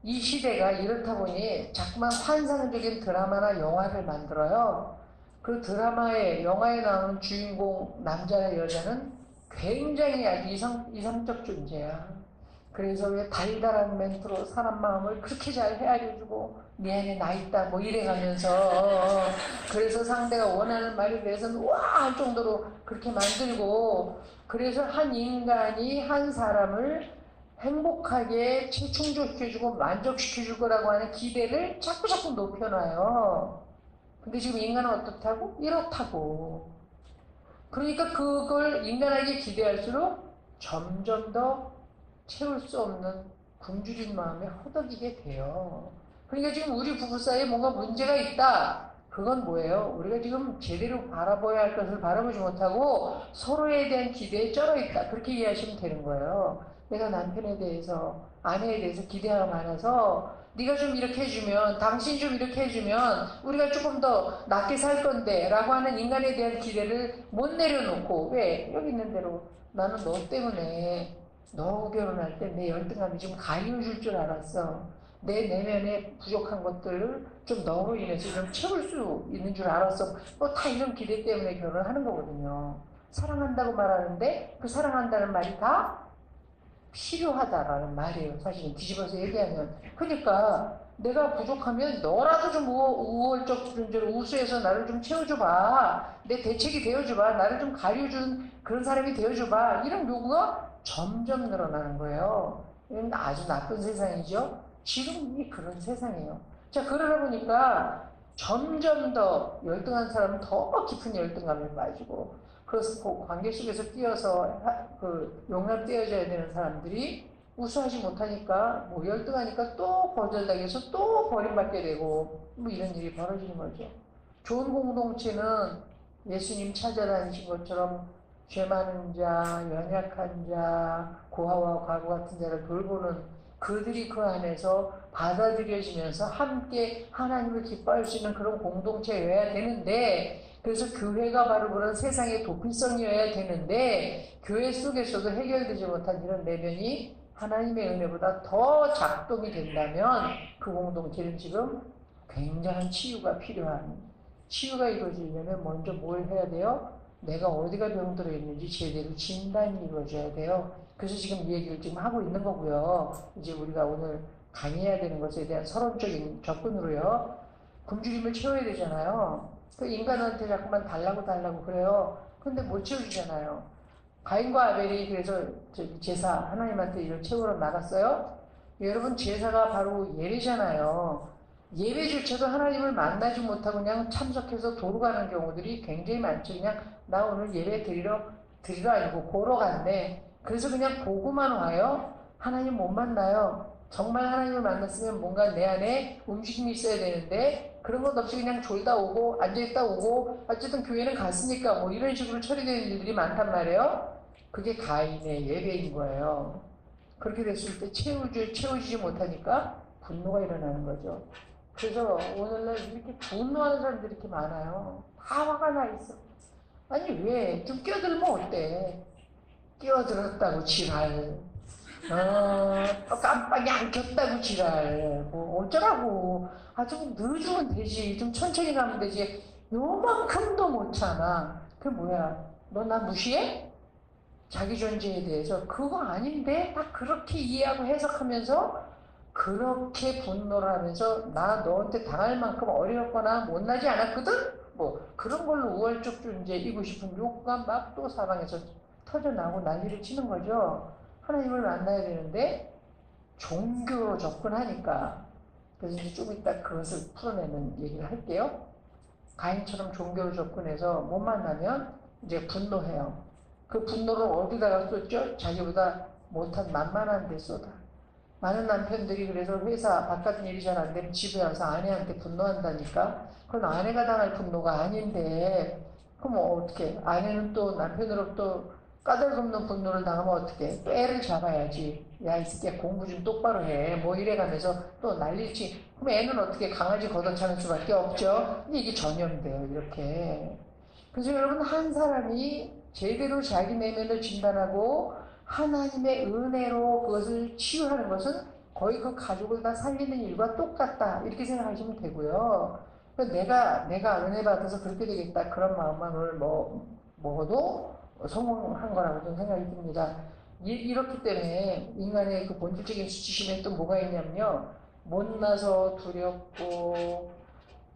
이 시대가 이렇다 보니 자꾸만 환상적인 드라마나 영화를 만들어요. 그 드라마에 영화에 나오는 주인공 남자나 여자는 굉장히 아주 이상적 존재야. 그래서 왜 달달한 멘트로 사람 마음을 그렇게 잘 헤아려주고 내 안에 나 있다 뭐 이래가면서 그래서 상대가 원하는 말에 대해서는 와 할 정도로 그렇게 만들고 그래서 한 인간이 한 사람을 행복하게 충족시켜주고 만족시켜줄 거라고 하는 기대를 자꾸 높여놔요. 근데 지금 인간은 어떻다고? 이렇다고. 그러니까 그걸 인간에게 기대할수록 점점 더 채울 수 없는 굶주린 마음에 허덕이게 돼요. 그러니까 지금 우리 부부 사이에 뭔가 문제가 있다. 그건 뭐예요? 우리가 지금 제대로 바라봐야 할 것을 바라보지 못하고 서로에 대한 기대에 쩔어 있다. 그렇게 이해하시면 되는 거예요. 내가 남편에 대해서, 아내에 대해서 기대가 많아서 네가 좀 이렇게 해주면, 당신 좀 이렇게 해주면 우리가 조금 더 낫게 살 건데 라고 하는 인간에 대한 기대를 못 내려놓고 왜? 여기 있는 대로 나는 너 때문에 너 결혼할 때 내 열등감이 좀 가려줄 줄 알았어. 내 내면에 부족한 것들을 좀 너로 인해서 좀 채울 수 있는 줄 알았어. 뭐 다 이런 기대 때문에 결혼하는 거거든요. 사랑한다고 말하는데 그 사랑한다는 말이 다 필요하다라는 말이에요. 사실 뒤집어서 얘기하면. 그러니까 내가 부족하면 너라도 좀 우월적 존재로 우수해서 나를 좀 채워줘봐. 내 대책이 되어줘봐. 나를 좀 가려준 그런 사람이 되어줘봐. 이런 요구가 점점 늘어나는 거예요. 이건 아주 나쁜 세상이죠. 지금이 그런 세상이에요. 자, 그러다 보니까 점점 더 열등한 사람은 더 깊은 열등감에 빠지고 그래서 그 관계 속에서 뛰어서 용납되어져야 되는 사람들이 우수하지 못하니까 뭐 열등하니까 또 거절당해서 또 버림받게 되고 뭐 이런 일이 벌어지는 거죠. 좋은 공동체는 예수님 찾아다니신 것처럼 죄 많은 자, 연약한 자, 고아와 과부 같은 자를 돌보는 그들이 그 안에서 받아들여지면서 함께 하나님을 기뻐할 수 있는 그런 공동체여야 되는데 그래서 교회가 바로 그런 세상의 도피성이어야 되는데 교회 속에서도 해결되지 못한 이런 내면이 하나님의 은혜보다 더 작동이 된다면 그 공동체는 지금 굉장한 치유가 필요한 치유가 이루어지려면 먼저 뭘 해야 돼요? 내가 어디가 병들어 있는지 제대로 진단이 이루어져야 돼요. 그래서 지금 이 얘기를 지금 하고 있는 거고요. 이제 우리가 오늘 강의해야 되는 것에 대한 서론적인 접근으로요. 굶주림을 채워야 되잖아요. 그 인간한테 자꾸만 달라고 그래요. 근데 못 채워주잖아요. 가인과 아벨이 그래서 제사 하나님한테 이걸 채우러 나갔어요. 여러분 제사가 바로 예배잖아요. 예배조차도 하나님을 만나지 못하고 그냥 참석해서 도로 가는 경우들이 굉장히 많죠. 그냥 나 오늘 예배 드리러 아니고 보러 갔네. 그래서 그냥 보고만 와요. 하나님 못 만나요. 정말 하나님을 만났으면 뭔가 내 안에 움직임이 있어야 되는데 그런 것 없이 그냥 졸다 오고 앉아있다 오고 어쨌든 교회는 갔으니까 뭐 이런 식으로 처리되는 일들이 많단 말이에요. 그게 가인의 예배인 거예요. 그렇게 됐을 때 채워지지 못하니까 분노가 일어나는 거죠. 그래서 오늘날 이렇게 분노하는 사람들이 이렇게 많아요. 다 화가 나 있어. 아니 왜? 좀 끼어들면 어때? 끼어들었다고 지랄. 깜빡이 안 켰다고 지랄. 뭐 어쩌라고. 아, 좀 늦으면 되지. 좀 천천히 가면 되지. 요만큼도 못 참아. 그게 뭐야? 너 나 무시해? 자기 존재에 대해서. 그거 아닌데? 다 그렇게 이해하고 해석하면서 그렇게 분노를 하면서 나 너한테 당할 만큼 어려웠거나 못나지 않았거든? 뭐 그런 걸로 우월적 존재이고 싶은 욕구가 막 또 사방에서 터져나오고 난리를 치는 거죠. 하나님을 만나야 되는데 종교로 접근하니까. 그래서 이제 좀 이따 그것을 풀어내는 얘기를 할게요. 가인처럼 종교로 접근해서 못 만나면 이제 분노해요. 그 분노를 어디다가 쏟죠? 자기보다 못한 만만한 데 쏟아. 많은 남편들이 그래서 회사 바깥 일이 잘 안 되면 집에 와서 아내한테 분노한다니까. 그건 아내가 당할 분노가 아닌데, 그럼 어떻게? 아내는 또 남편으로부터 까닭없는 분노를 당하면 어떻게? 또 애를 잡아야지. 야, 이 새끼야 공부 좀 똑바로 해. 뭐 이래가면서 또 난리치. 그럼 애는 어떻게 강아지 걷어차는 수밖에 없죠? 근데 이게 전염돼요, 이렇게. 그래서 여러분, 한 사람이 제대로 자기 내면을 진단하고 하나님의 은혜로 그것을 치유하는 것은 거의 그 가족을 다 살리는 일과 똑같다. 이렇게 생각하시면 되고요. 내가 은혜 받아서 그렇게 되겠다. 그런 마음만을 먹어도 성공한 거라고 저는 생각이 듭니다. 이렇기 때문에 인간의 그 본질적인 수치심에 또 뭐가 있냐면요. 못나서 두렵고,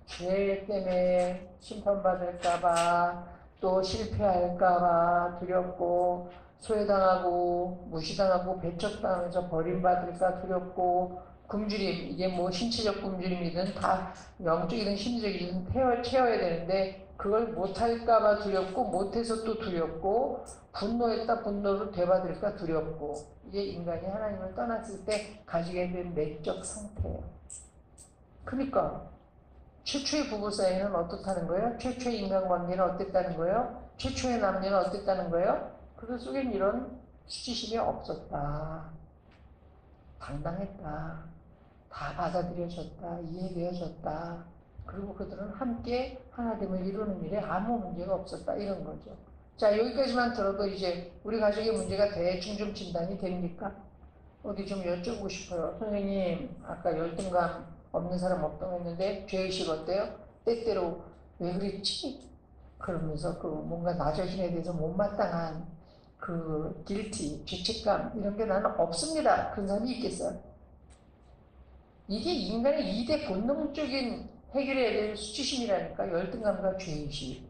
죄 때문에 심판받을까봐, 또 실패할까봐 두렵고, 소외당하고, 무시당하고, 배척당해서 버림받을까 두렵고, 굶주림, 이게 뭐 신체적 굶주림이든 다 영적이든 심리적이든 채워야 되는데, 그걸 못할까봐 두렵고, 못해서 또 두렵고, 분노했다 분노를 되받을까 두렵고, 이게 인간이 하나님을 떠났을 때 가지게 된 내적 상태예요. 그러니까 최초의 부부 사이는 어떻다는 거예요? 최초의 인간관계는 어땠다는 거예요? 최초의 남녀는 어땠다는 거예요? 그 속엔 이런 수치심이 없었다. 당당했다. 다 받아들여졌다. 이해되어졌다. 그리고 그들은 함께 하나됨을 이루는 일에 아무 문제가 없었다. 이런 거죠. 자, 여기까지만 들어도 이제 우리 가족의 문제가 대충 좀 진단이 됩니까? 어디 좀 여쭤보고 싶어요. 선생님, 아까 열등감 없는 사람 없다고 했는데 죄의식 어때요? 때때로 왜 그랬지? 그러면서 그 뭔가 나 자신에 대해서 못마땅한 그 길티, 죄책감 이런 게 나는 없습니다. 그런 사람이 있겠어요? 이게 인간의 2대 본능적인 해결해야 될 수치심이라니까. 열등감과 죄의식.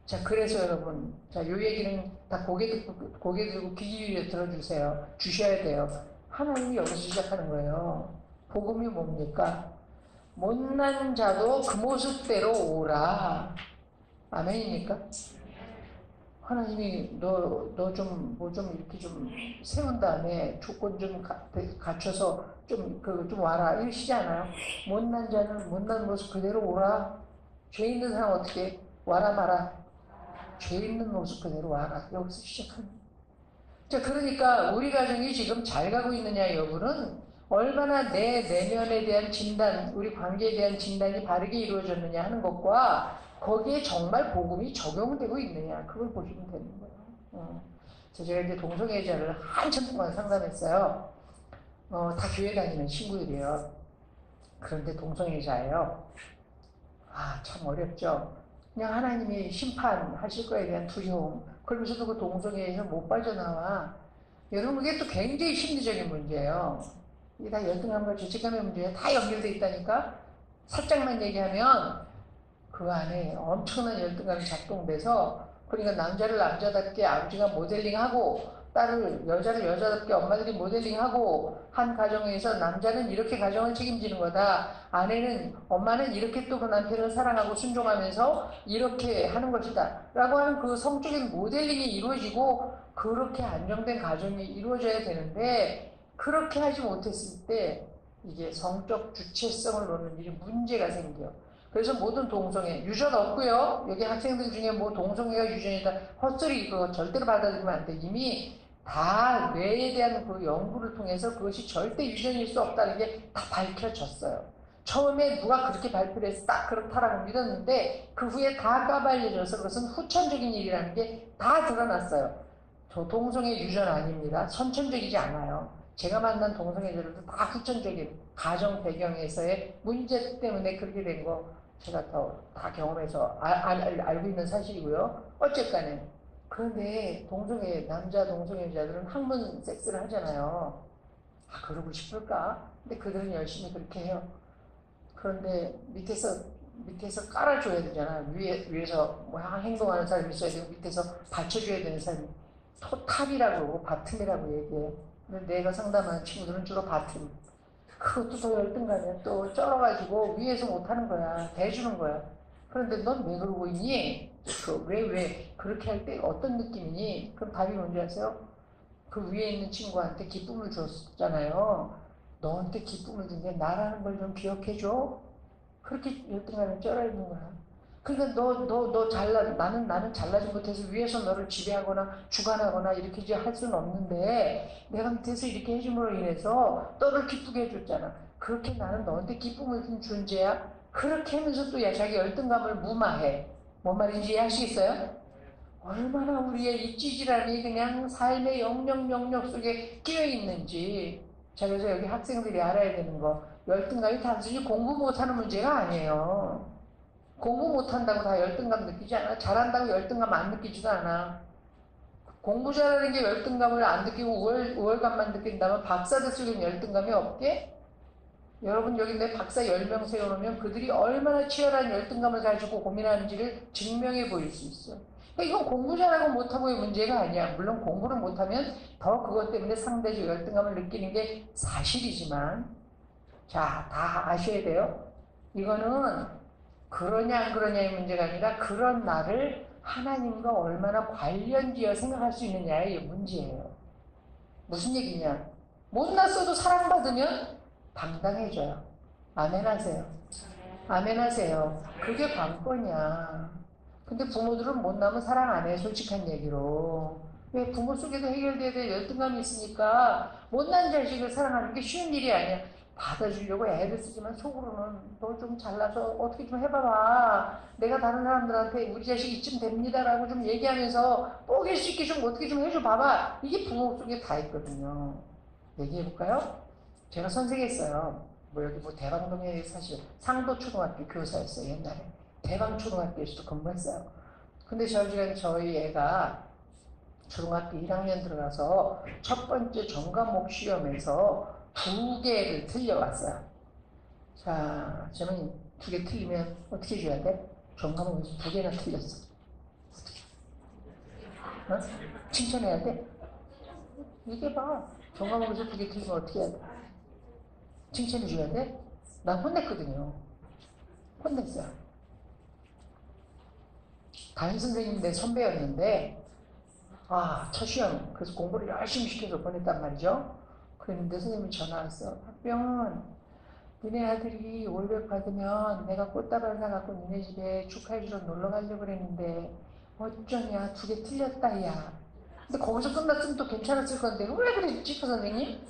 자, 그래서 여러분, 자, 요 얘기는 다 고개 들고 귀 기울여 들어주세요. 주셔야 돼요. 하나님이 여기서 시작하는 거예요. 복음이 뭡니까? 못난 자도 그 모습대로 오라. 아멘입니까? 하나님이 너 좀 뭐 좀 이렇게 좀 세운 다음에 조건 좀 갖춰서 좀 와라 이러시지 않아요? 못난 자는 못난 모습 그대로 오라. 죄 있는 사람 어떻게 와라 마라. 죄 있는 모습 그대로 와라. 여기서 시작합니다. 자, 그러니까 우리 가정이 지금 잘 가고 있느냐 여부는 얼마나 내 내면에 대한 진단, 우리 관계에 대한 진단이 바르게 이루어졌느냐 하는 것과 거기에 정말 복음이 적용되고 있느냐 그걸 보시면 되는 거예요. 제가 이제 동성애자를 한참 동안 상담했어요. 다 교회 다니는 친구들이에요. 그런데 동성애자예요. 아, 참 어렵죠. 그냥 하나님이 심판하실 거에 대한 두려움. 그러면서도 그 동성애에서 못 빠져나와. 여러분, 그게 또 굉장히 심리적인 문제예요. 이게 다 열등감과 죄책감의 문제에 다 연결되어 있다니까? 살짝만 얘기하면 그 안에 엄청난 열등감이 작동돼서 그러니까 남자를 남자답게 아버지가 모델링하고 여자를 여자답게 엄마들이 모델링하고 한 가정에서 남자는 이렇게 가정을 책임지는 거다. 엄마는 이렇게 또 그 남편을 사랑하고 순종하면서 이렇게 하는 것이다. 라고 하는 그 성적인 모델링이 이루어지고 그렇게 안정된 가정이 이루어져야 되는데 그렇게 하지 못했을 때 이게 성적 주체성을 놓는 일이 문제가 생겨요. 그래서 모든 동성애, 유전 없고요. 여기 학생들 중에 뭐 동성애가 유전이다. 헛소리 그거 절대로 받아들이면 안 돼. 이미 다 뇌에 대한 그 연구를 통해서 그것이 절대 유전일 수 없다는 게 다 밝혀졌어요. 처음에 누가 그렇게 발표를 해서 딱 그렇다라고 믿었는데 그 후에 다 까발려져서 그것은 후천적인 일이라는 게 다 드러났어요. 저 동성애 유전 아닙니다. 선천적이지 않아요. 제가 만난 동성애들도 다 후천적인 가정 배경에서의 문제 때문에 그렇게 된 거 제가 다 경험해서 알고 있는 사실이고요. 어쨌간에 그런데 남자 동성애자들은 학문 섹스를 하잖아요. 그러고 싶을까? 근데 그들은 열심히 그렇게 해요. 그런데 밑에서 밑에서 깔아줘야 되잖아. 위에서 뭐 행동하는 사람이 있어야 되고 밑에서 받쳐줘야 되는 사람이 탑이라고 그러고 바텀이라고 얘기해. 근데 내가 상담하는 친구들은 주로 바텀. 그것도 더 열등감에 또 쩔어가지고 위에서 못하는 거야. 대주는 거야. 그런데 넌 왜 그러고 있니? 왜 그렇게 할 때 어떤 느낌이니? 그럼 답이 뭔지 아세요? 그 위에 있는 친구한테 기쁨을 줬잖아요. 너한테 기쁨을 준 게 나라는 걸 좀 기억해줘. 그렇게 열등감에 쩔어 있는 거야. 그러니까 너 나는 잘나지 못해서 위에서 너를 지배하거나 주관하거나 이렇게 이제 할 수는 없는데 내가 밑에서 이렇게 해줌으로 인해서 너를 기쁘게 해줬잖아. 그렇게 나는 너한테 기쁨을 준 존재야. 그렇게 하면서 또 자기 열등감을 무마해. 뭔 말인지 이해하시겠어요? 얼마나 우리의 이 찌질함이 그냥 삶의 영역 속에 끼어 있는지. 자, 그래서 여기 학생들이 알아야 되는 거. 열등감이 단순히 공부 못하는 문제가 아니에요. 공부 못한다고 다 열등감 느끼지 않아. 잘한다고 열등감 안 느끼지도 않아. 공부 잘하는 게 열등감을 안 느끼고 우월감만 느낀다면 박사들 속엔 열등감이 없게? 여러분 여기 내 박사 10명 세워놓으면 그들이 얼마나 치열한 열등감을 가지고 고민하는지를 증명해 보일 수 있어요. 그러니까 이건 공부 잘하고 못하고의 문제가 아니야. 물론 공부를 못하면 더 그것 때문에 상대적 열등감을 느끼는 게 사실이지만 자, 다 아셔야 돼요. 이거는 그러냐 안 그러냐의 문제가 아니라 그런 나를 하나님과 얼마나 관련지어 생각할 수 있느냐의 문제예요. 무슨 얘기냐? 못났어도 사랑받으면 당당해져요. 아멘 하세요. 아멘 하세요. 그게 관건이야. 근데 부모들은 못나면 사랑 안 해. 솔직한 얘기로. 왜 부모 속에도 해결돼야 될 열등감이 있으니까 못난 자식을 사랑하는 게 쉬운 일이 아니야. 받아주려고 애를 쓰지만 속으로는 너 좀 잘나서 어떻게 좀 해봐봐. 내가 다른 사람들한테 우리 자식 이쯤 됩니다라고 좀 얘기하면서 뽀갤 수 있게 좀 어떻게 좀 해줘 봐봐. 이게 부모 속에 다 있거든요. 얘기해볼까요? 제가 선생했어요. 뭐 여기 뭐 대방동에 사실 상도초등학교 교사였어요. 옛날에. 대방초등학교에서도 근무했어요. 근데 저희 애가 초등학교 1학년 들어가서 첫 번째 전과목 시험에서 2개를 틀려왔어요. 자, 저는 2개 틀리면 어떻게 해줘야 돼? 전과목에서 2개나 틀렸어. 어? 칭찬해야 돼? 이게 봐. 전과목에서 2개 틀리면 어떻게 해야 돼? 칭찬해줘야 돼? 난 혼냈거든요. 혼냈어요. 담임 선생님 내 선배였는데 첫 시험 그래서 공부를 열심히 시켜서 보냈단 말이죠. 그랬는데 선생님이 전화 왔어. 박병은 니네 아들이 월급 받으면 내가 꽃다발 사갖고 니네 집에 축하해주러 놀러 가려고 그랬는데 어쩌냐 2개 틀렸다 야. 근데 거기서 끝났으면 또 괜찮았을 건데 왜 그랬지 그 선생님?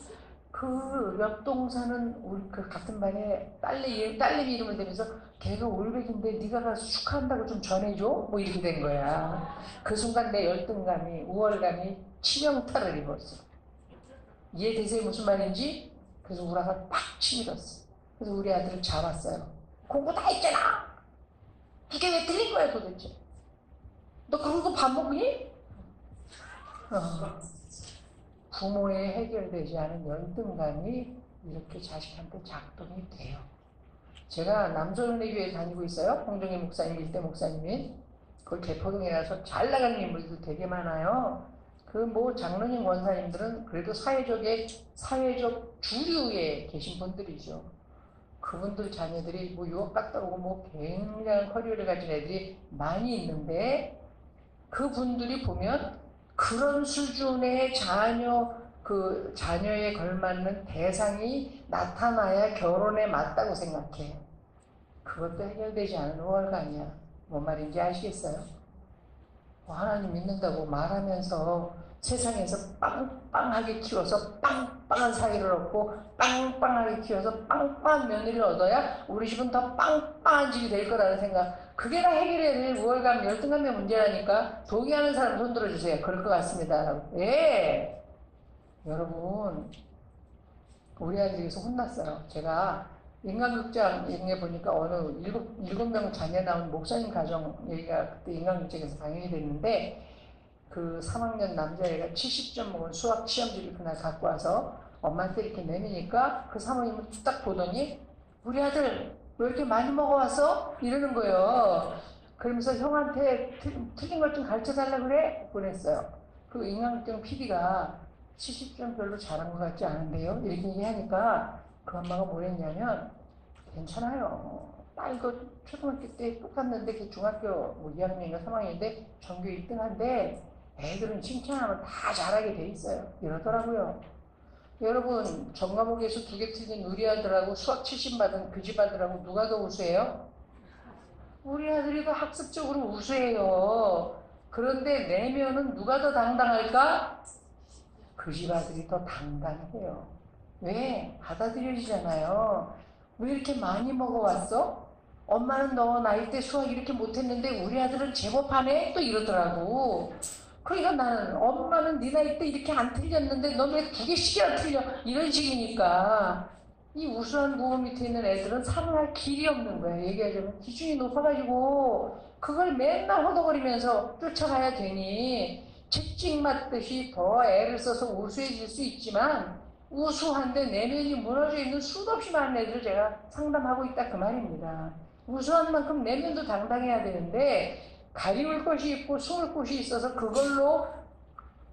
그 옆동 사는 우리 그 같은 반에 딸내미 이름을 대면서 걔가 올백인데 네가 가서 축하한다고 좀 전해줘? 뭐 이렇게 된 거야. 그 순간 내 열등감이 우월감이 치명타를 입었어. 이해되세요 무슨 말인지? 그래서 우리 아가 팍 치밀었어. 그래서 우리 아들을 잡았어요. 공부 다 했잖아. 이게 왜 틀린 거야 도대체? 너 그러고 밥 먹니? 부모의 해결되지 않은 열등감이 이렇게 자식한테 작동이 돼요. 제가 남소은혜교회 다니고 있어요. 홍정희 목사님, 일대 목사님이. 그걸 개포동에 가서 잘 나가는 인물들 되게 많아요. 그 뭐 장로님 원사님들은 그래도 사회적 주류에 계신 분들이죠. 그분들 자녀들이 뭐 유학 갔다 오고 뭐 굉장한 커리어를 가진 애들이 많이 있는데 그분들이 보면 그런 수준의 자녀에 걸맞는 대상이 나타나야 결혼에 맞다고 생각해. 그것도 해결되지 않은 우월감이야. 뭔 말인지 아시겠어요? 하나님 믿는다고 말하면서 세상에서 빵빵하게 키워서 빵빵한 사이를 얻고 빵빵하게 키워서 빵빵한 며느리를 얻어야 우리 집은 더 빵빵한 집이 될 거라는 생각. 그게 다 해결해야 될 우월감, 열등감의 문제라니까. 동의하는 사람 손 들어주세요. 그럴 것 같습니다. 예. 여러분, 우리 아들에게서 혼났어요. 제가 인간극장에 보니까 어느 일곱 명 자녀 나온 목사님 가정 얘기가 그때 인간극장에서 방영이 됐는데 그 3학년 남자애가 70점 먹은 수학 시험지를 그날 갖고 와서 엄마한테 이렇게 내미니까 그 사모님은 딱 보더니 우리 아들 왜 이렇게 많이 먹어왔어? 이러는 거예요. 그러면서 형한테 틀린 것 좀 가르쳐 달라 그래? 그랬어요. 그 인강경 PD가 70점 별로 잘한 것 같지 않은데요? 이렇게 얘기하니까 그 엄마가 뭐 했냐면, 괜찮아요. 나 이거 초등학교 때 똑같는데 그 중학교 뭐 2학년인가 3학년인데 전교 1등한데 애들은 칭찬하면 다 잘하게 돼 있어요. 이러더라고요. 여러분, 전과목에서 2개 틀린 우리 아들하고 수학 70 받은 그 집 아들하고 누가 더 우수해요? 우리 아들이 더 학습적으로 우수해요. 그런데 내면은 누가 더 당당할까? 그 집 아들이 더 당당해요. 왜? 받아들여지잖아요. 왜 이렇게 많이 먹어왔어? 엄마는 너 나이 때 수학 이렇게 못했는데 우리 아들은 제법 하네? 또 이러더라고. 그러니까 나는 엄마는 네 나이 때 이렇게 안 틀렸는데 너 왜 2개씩이나 틀려? 이런 식이니까 이 우수한 부모 밑에 있는 애들은 살아날 길이 없는 거야. 얘기하자면 기준이 높아가지고 그걸 맨날 허덕거리면서 쫓아가야 되니 채찍 맞듯이 더 애를 써서 우수해질 수 있지만 우수한데 내면이 무너져 있는 수도 없이 많은 애들을 제가 상담하고 있다 그 말입니다. 우수한 만큼 내면도 당당해야 되는데 가리울 것이 있고 숨을 곳이 있어서 그걸로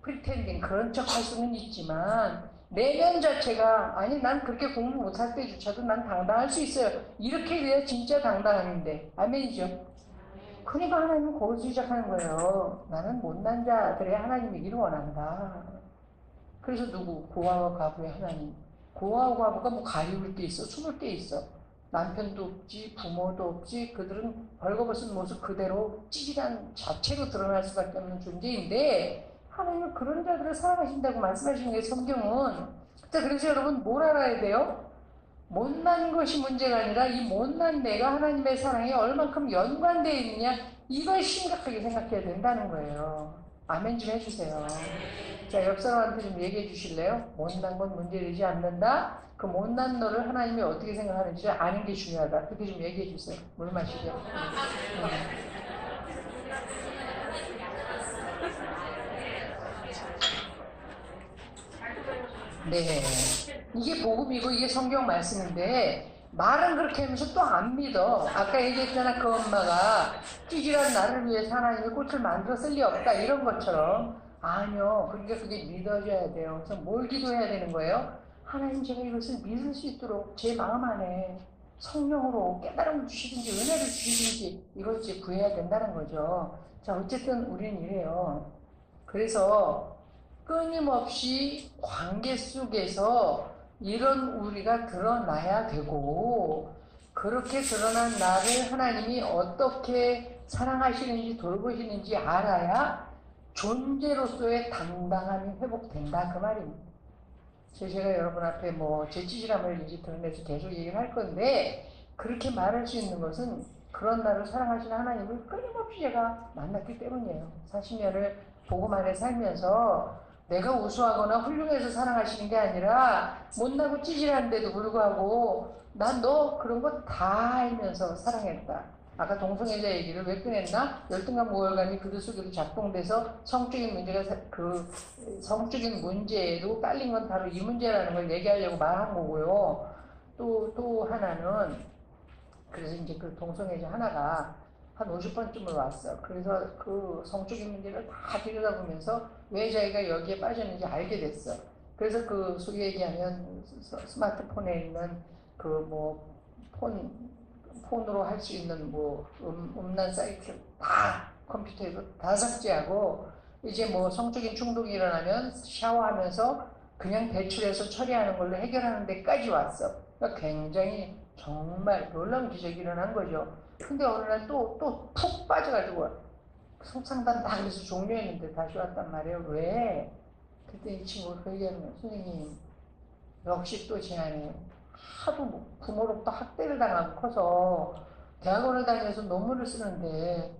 프리텐딩 그런 척 할 수는 있지만 내면 자체가 아니 난 그렇게 공부 못할 때조차도 난 당당할 수 있어요. 이렇게 돼야 진짜 당당한데 아멘이죠. 그러니까 하나님은 거기서 시작하는 거예요. 나는 못난 자들의 하나님이기를 원한다. 그래서 누구? 고아와 과부의 하나님. 고아와 과부가 뭐 가리울 게 있어? 숨을 게 있어? 남편도 없지, 부모도 없지, 그들은 벌거벗은 모습 그대로 찌질한 자체로 드러날 수밖에 없는 존재인데, 하나님은 그런 자들을 사랑하신다고 말씀하시는 게 성경은. 자, 그래서 여러분 뭘 알아야 돼요? 못난 것이 문제가 아니라 이 못난 내가 하나님의 사랑에 얼만큼 연관되어 있느냐, 이걸 심각하게 생각해야 된다는 거예요. 아멘 좀 해주세요. 자, 옆 사람한테 좀 얘기해 주실래요? 못난 건 문제되지 않는다? 그 못난 너를 하나님이 어떻게 생각하는지 아는 게 중요하다. 그렇게 좀 얘기해 주세요. 물 마시게. 네. 이게 복음이고 이게 성경 말씀인데 말은 그렇게 하면서 또 안 믿어. 아까 얘기했잖아. 그 엄마가 찌질한 나를 위해서 하나님이 꽃을 만들었을 리 없다. 이런 것처럼. 아니요. 그러니까 그게 믿어져야 돼요. 그래서 뭘 기도해야 되는 거예요? 하나님 제가 이것을 믿을 수 있도록 제 마음 안에 성령으로 깨달음을 주시든지 은혜를 주시든지 이걸 이제 구해야 된다는 거죠. 자, 어쨌든 우리는 이래요. 그래서 끊임없이 관계 속에서 이런 우리가 드러나야 되고, 그렇게 드러난 나를 하나님이 어떻게 사랑하시는지 돌보시는지 알아야 존재로서의 당당함이 회복된다 그 말입니다. 제가 여러분 앞에 뭐 제 찌질함을 이제 드러내서 계속 얘기를 할 건데, 그렇게 말할 수 있는 것은 그런 나를 사랑하시는 하나님을 끊임없이 제가 만났기 때문이에요. 40년을 복음 안에 살면서 내가 우수하거나 훌륭해서 사랑하시는 게 아니라 못나고 찌질한데도 불구하고 난 너 그런 거 다 알면서 사랑했다. 아까 동성애자 얘기를 왜 꺼냈나? 열등감 우월감이 그들 속에도 작동돼서 성적인 문제가 그 성적인 문제에도 깔린 건 바로 이 문제라는 걸 얘기하려고 말한 거고요. 또 하나는 그래서 이제 그 동성애자 하나가 한 50번쯤을 왔어. 그래서 그 성적인 문제를 다 들여다보면서 왜 자기가 여기에 빠졌는지 알게 됐어. 그래서 그 소위 얘기하면 스마트폰에 있는 그 뭐 폰으로 할 수 있는 뭐 음란 사이트 다 컴퓨터에도 다 삭제하고 이제 뭐 성적인 충동이 일어나면 샤워하면서 그냥 배출해서 처리하는 걸로 해결하는 데까지 왔어. 그러니까 굉장히 정말 놀라운 기적이 일어난 거죠. 근데 어느 날 또 푹 빠져가지고 상담 다 그래서 종료했는데 다시 왔단 말이에요. 왜? 그때 이 친구가 그 얘기하는 거예요. 선생님, 역시 또 제 안에 하도 부모로부터 학대를 당하고 커서 대학원을 다녀서 논문을 쓰는데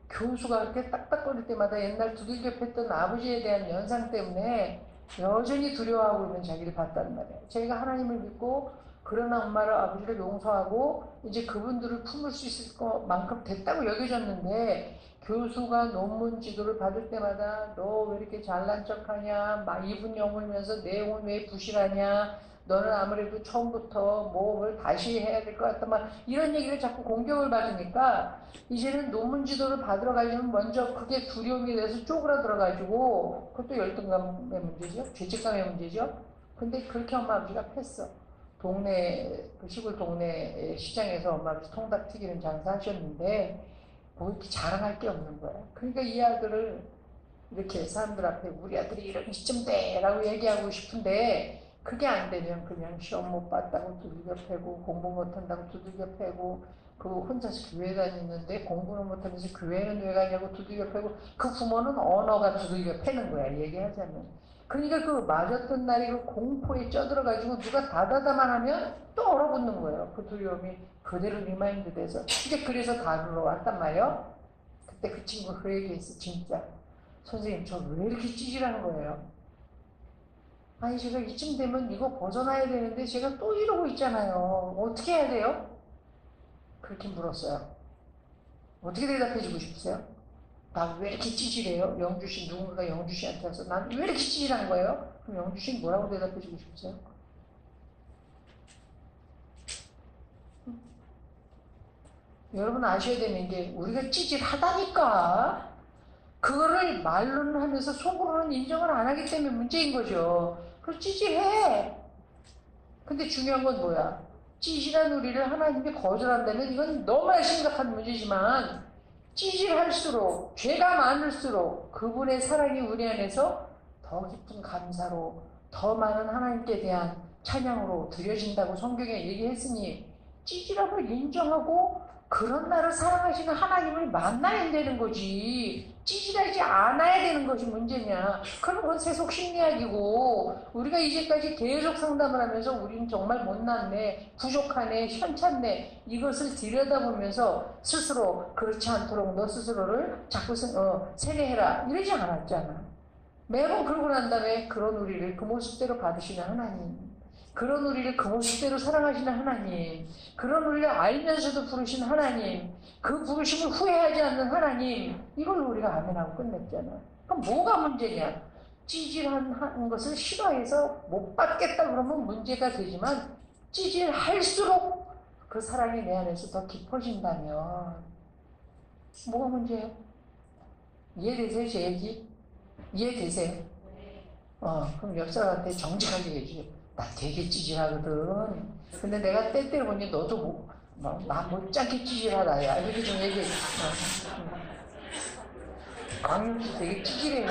교수가 그렇게 딱딱거릴 때마다 옛날 두들겨 팼던 아버지에 대한 연상 때문에 여전히 두려워하고 있는 자기를 봤단 말이에요. 자기가 하나님을 믿고 그러나 엄마를 아버지를 용서하고 이제 그분들을 품을 수 있을 것만큼 됐다고 여겨졌는데 교수가 논문 지도를 받을 때마다 너 왜 이렇게 잘난 척하냐, 막 이분 영물면서 내용은 왜 부실하냐, 너는 아무래도 처음부터 뭘 다시 해야 될 것 같다. 막 이런 얘기를 자꾸 공격을 받으니까 이제는 논문 지도를 받으러 가려면 먼저 그게 두려움이 돼서 쪼그라들어가지고 그것도 열등감의 문제죠. 죄책감의 문제죠. 근데 그렇게 엄마 아버지가 팼어. 동네, 그 시골 동네 시장에서 엄마 아버지 통닭 튀기는 장사하셨는데 뭐 이렇게 자랑할 게 없는 거야. 그러니까 이 아들을 이렇게 사람들 앞에 우리 아들이 이런 시점 돼 라고 얘기하고 싶은데 그게 안 되면 그냥 시험 못 봤다고 두들겨 패고 공부 못한다고 두들겨 패고 그 혼자서 교회 다니는데 공부는 못하면서 교회는 왜 가냐고 두들겨 패고 그 부모는 언어가 두들겨 패는 거야 얘기하자면. 그러니까 그 맞았던 날이 그 공포에 쪄들어가지고 누가 다다다만 하면 또 얼어붙는 거예요. 그 두려움이 그대로 리마인드 돼서 이제 그래서 다루러 왔단 말이에요. 그때 그 친구가 그 얘기했어. 진짜 선생님 저 왜 이렇게 찌질하는 거예요? 아니 제가 이쯤 되면 이거 벗어나야 되는데 제가 또 이러고 있잖아요. 어떻게 해야 돼요? 그렇게 물었어요. 어떻게 대답해 주고 싶으세요? 나 왜 이렇게 찌질해요? 영주씨 누군가가 영주씨한테 와서 난 왜 이렇게 찌질한 거예요? 그럼 영주씨는 뭐라고 대답해 주고 싶으세요? 여러분 아셔야 되는 게 우리가 찌질하다니까 그거를 말로는 하면서 속으로는 인정을 안 하기 때문에 문제인 거죠. 그럼 찌질해. 근데 중요한 건 뭐야? 찌질한 우리를 하나님이 거절한다면 이건 너무나 심각한 문제지만 찌질할수록 죄가 많을수록 그분의 사랑이 우리 안에서 더 깊은 감사로 더 많은 하나님께 대한 찬양으로 드려진다고 성경에 얘기했으니 찌질함을 인정하고 그런 나를 사랑하시는 하나님을 만나야 되는 거지. 찌질하지 않아야 되는 것이 문제냐. 그럼 그건 세속 심리학이고 우리가 이제까지 계속 상담을 하면서 우리는 정말 못났네, 부족하네, 현찮네 이것을 들여다보면서 스스로 그렇지 않도록 너 스스로를 자꾸 세뇌해라 이러지 않았잖아. 매번 그러고 난 다음에 그런 우리를 그 모습대로 받으시는 하나님, 그런 우리를 그 모습대로 사랑하시는 하나님, 그런 우리를 알면서도 부르신 하나님, 그 부르심을 후회하지 않는 하나님, 이걸 우리가 아멘하고 끝냈잖아. 그럼 뭐가 문제냐? 찌질한 것을 싫어해서 못 받겠다 그러면 문제가 되지만 찌질할수록 그 사랑이 내 안에서 더 깊어진다면 뭐가 문제예요? 이해되세요? 제 얘기? 이해되세요? 그럼 옆 사람한테 정직하게 얘기해요. 나 되게 찌질하거든. 근데 내가 때때로 보니 너도 나 못지않게 찌질하다. 야. 이렇게 좀 얘기해. 강윤씨 되게 찌질해요.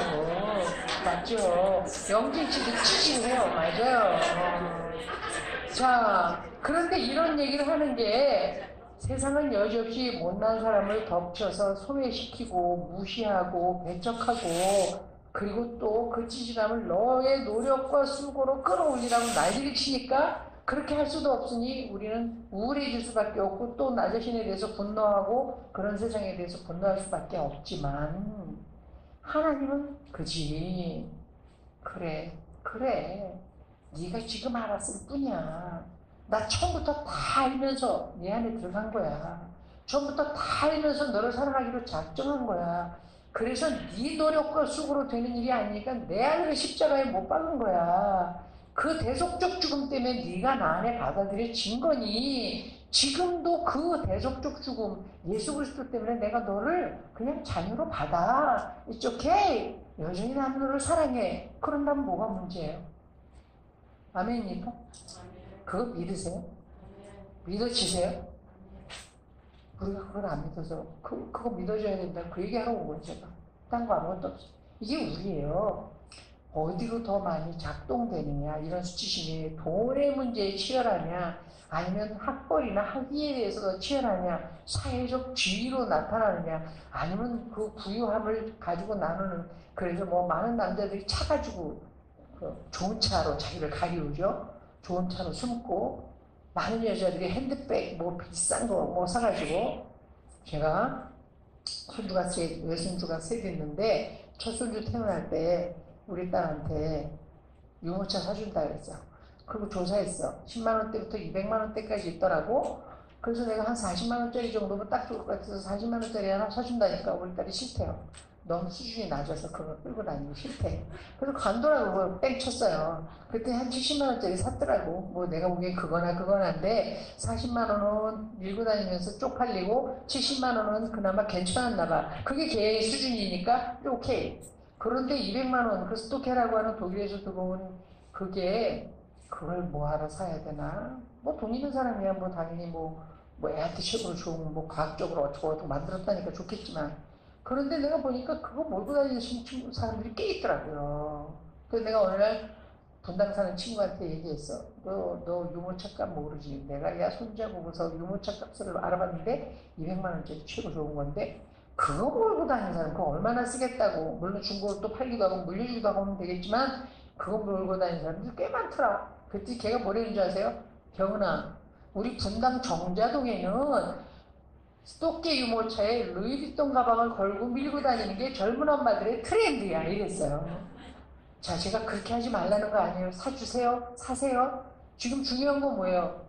맞죠? 영진 씨도 찌질해요. 맞아요. 자, 그런데 이런 얘기를 하는 게 세상은 여지없이 못난 사람을 덮쳐서 소외시키고 무시하고 배척하고 그리고 또 그 찌질함을 너의 노력과 수고로 끌어올리라고 난리를 치니까 그렇게 할 수도 없으니 우리는 우울해질 수밖에 없고 또 나 자신에 대해서 분노하고 그런 세상에 대해서 분노할 수밖에 없지만 하나님은 그지. 그래 네가 지금 알았을 뿐이야. 나 처음부터 다 알면서 네 안에 들어간 거야. 처음부터 다 알면서 너를 사랑하기로 작정한 거야. 그래서 네 노력과 수고로 되는 일이 아니니까 내 아들을 십자가에 못 박은 거야. 그 대속적 죽음 때문에 네가 나 안에 받아들여진 거니 지금도 그 대속적 죽음 예수 그리스도 때문에 내가 너를 그냥 자녀로 받아. It's okay. 여전히 나는 너를 사랑해. 그런다면 뭐가 문제예요? 아멘입니까? 그거 믿으세요? 믿어지세요? 우리가 그걸 안 믿어서 그거 믿어줘야 된다 그 얘기하러 온 거예요. 제가 딴 거 아무것도 없어요. 이게 우리예요. 어디로 더 많이 작동되느냐 이런 수치심이 돈의 문제에 치열하냐 아니면 학벌이나 학위에 대해서 더 치열하냐 사회적 지위로 나타나느냐 아니면 그 부유함을 가지고 나누는 그래서 뭐 많은 남자들이 차 가지고 좋은 차로 자기를 가리우죠. 좋은 차로 숨고 많은 여자들이 핸드백 뭐 비싼 거 뭐 사가지고 제가 외손주가 셋 있는데 첫 손주 태어날 때 우리 딸한테 유모차 사준다 그랬어. 그리고 조사했어. 10만원대부터 200만원대까지 있더라고. 그래서 내가 한 40만원짜리 정도면 딱 좋을 것 같아서 40만원짜리 하나 사준다니까 우리 딸이 싫대요. 너무 수준이 낮아서 그걸 끌고 다니기 싫대. 그래서 관둬라고 그걸 땡 쳤어요. 그때 한 70만 원짜리 샀더라고. 뭐 내가 보기엔 그거나인데 40만 원은 밀고 다니면서 쪽팔리고 70만 원은 그나마 괜찮았나 봐. 그게 걔의 수준이니까 오케이. 그런데 200만 원, 그 스토케라고 하는 독일에서 들어온 그게 그걸 뭐하러 사야 되나? 뭐 돈 있는 사람이야 뭐 당연히 뭐 애한테 최고로 좋은 뭐 과학적으로 어쩌고 만들었다니까 좋겠지만 그런데 내가 보니까 그거 몰고 다니는 사람들이 꽤 있더라고요. 그래서 내가 어느 날 분당 사는 친구한테 얘기했어. 너 유모차 값 모르지? 내가 야 손잡고서 유모차 값을 알아봤는데 200만 원짜리 최고 좋은 건데 그거 몰고 다니는 사람 그거 얼마나 쓰겠다고. 물론 중고로 또 팔기도 하고 물려주기도 하고 하면 되겠지만 그거 몰고 다니는 사람들이 꽤 많더라. 그때 걔가 뭐라는 줄 아세요? 병은아, 우리 분당 정자동에는 스토끼 유모차에 루이비통 가방을 걸고 밀고 다니는 게 젊은 엄마들의 트렌드야 이랬어요. 자, 제가 그렇게 하지 말라는 거 아니에요. 사주세요. 사세요. 지금 중요한 건 뭐예요?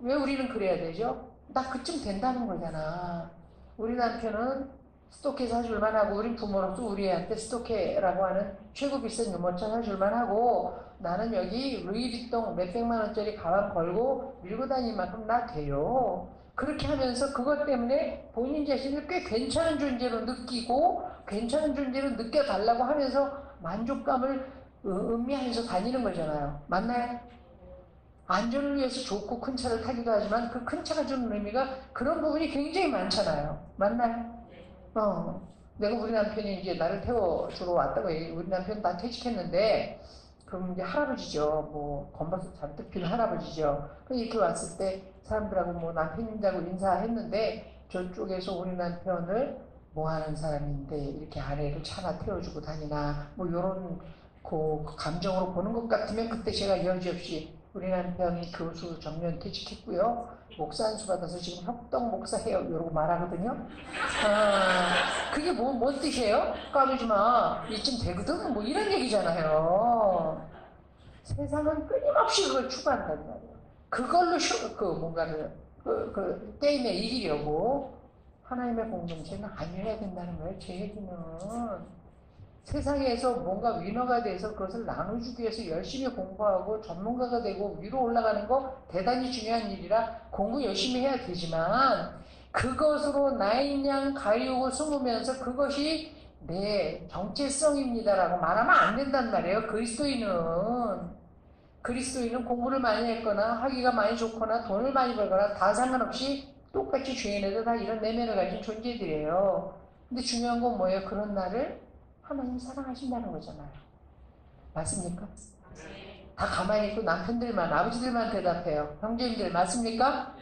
왜 우리는 그래야 되죠? 나 그쯤 된다는 거잖아. 우리 남편은 스토케 사줄만 하고 우리 부모로서 우리 애한테 스토케라고 하는 최고 비싼 유모차 사줄만 하고 나는 여기 루이비통 몇백만 원짜리 가방 걸고 밀고 다닐 만큼 나 돼요. 그렇게 하면서 그것 때문에 본인 자신을 꽤 괜찮은 존재로 느끼고 괜찮은 존재로 느껴달라고 하면서 만족감을 의미하면서 다니는 거잖아요. 맞나요? 안전을 위해서 좋고 큰 차를 타기도 하지만 그 큰 차가 주는 의미가 그런 부분이 굉장히 많잖아요. 맞나요? 내가 우리 남편이 이제 나를 태워주러 왔다고 얘기, 우리 남편 다 퇴직했는데, 그럼 이제 할아버지죠. 뭐, 건버스 잔뜩 피는 할아버지죠. 이렇게 왔을 때 사람들하고 뭐 남편님하고 인사했는데, 저쪽에서 우리 남편을 뭐 하는 사람인데, 이렇게 아내를 차나 태워주고 다니나, 뭐, 요런, 그 감정으로 보는 것 같으면 그때 제가 여지없이 우리 남편이 교수 정년 퇴직했고요. 목사 안수 받아서 지금 협동 목사 해요. 이러고 말하거든요. 그게 뭔 뜻이에요? 까불지 마. 이쯤 되거든. 뭐 이런 얘기잖아요. 세상은 끊임없이 그걸 추구한단 말이에요. 그걸로 뭔가를, 게임에 이기려고 하나님의 공동체는 아니어야 된다는 거예요. 제 얘기는. 세상에서 뭔가 위너가 돼서 그것을 나눠주기 위해서 열심히 공부하고 전문가가 되고 위로 올라가는 거 대단히 중요한 일이라 공부 열심히 해야 되지만 그것으로 나인 양 가리우고 숨으면서 그것이 내 정체성입니다라고 말하면 안 된단 말이에요. 그리스도인은 공부를 많이 했거나 하기가 많이 좋거나 돈을 많이 벌거나 다 상관없이 똑같이 죄인에도 다 이런 내면을 가진 존재들이에요. 근데 중요한 건 뭐예요? 그런 나를 하나님 사랑하신다는 거잖아요. 맞습니까? 다 가만히 있고 남편들만, 아버지들만 대답해요. 형제님들 맞습니까?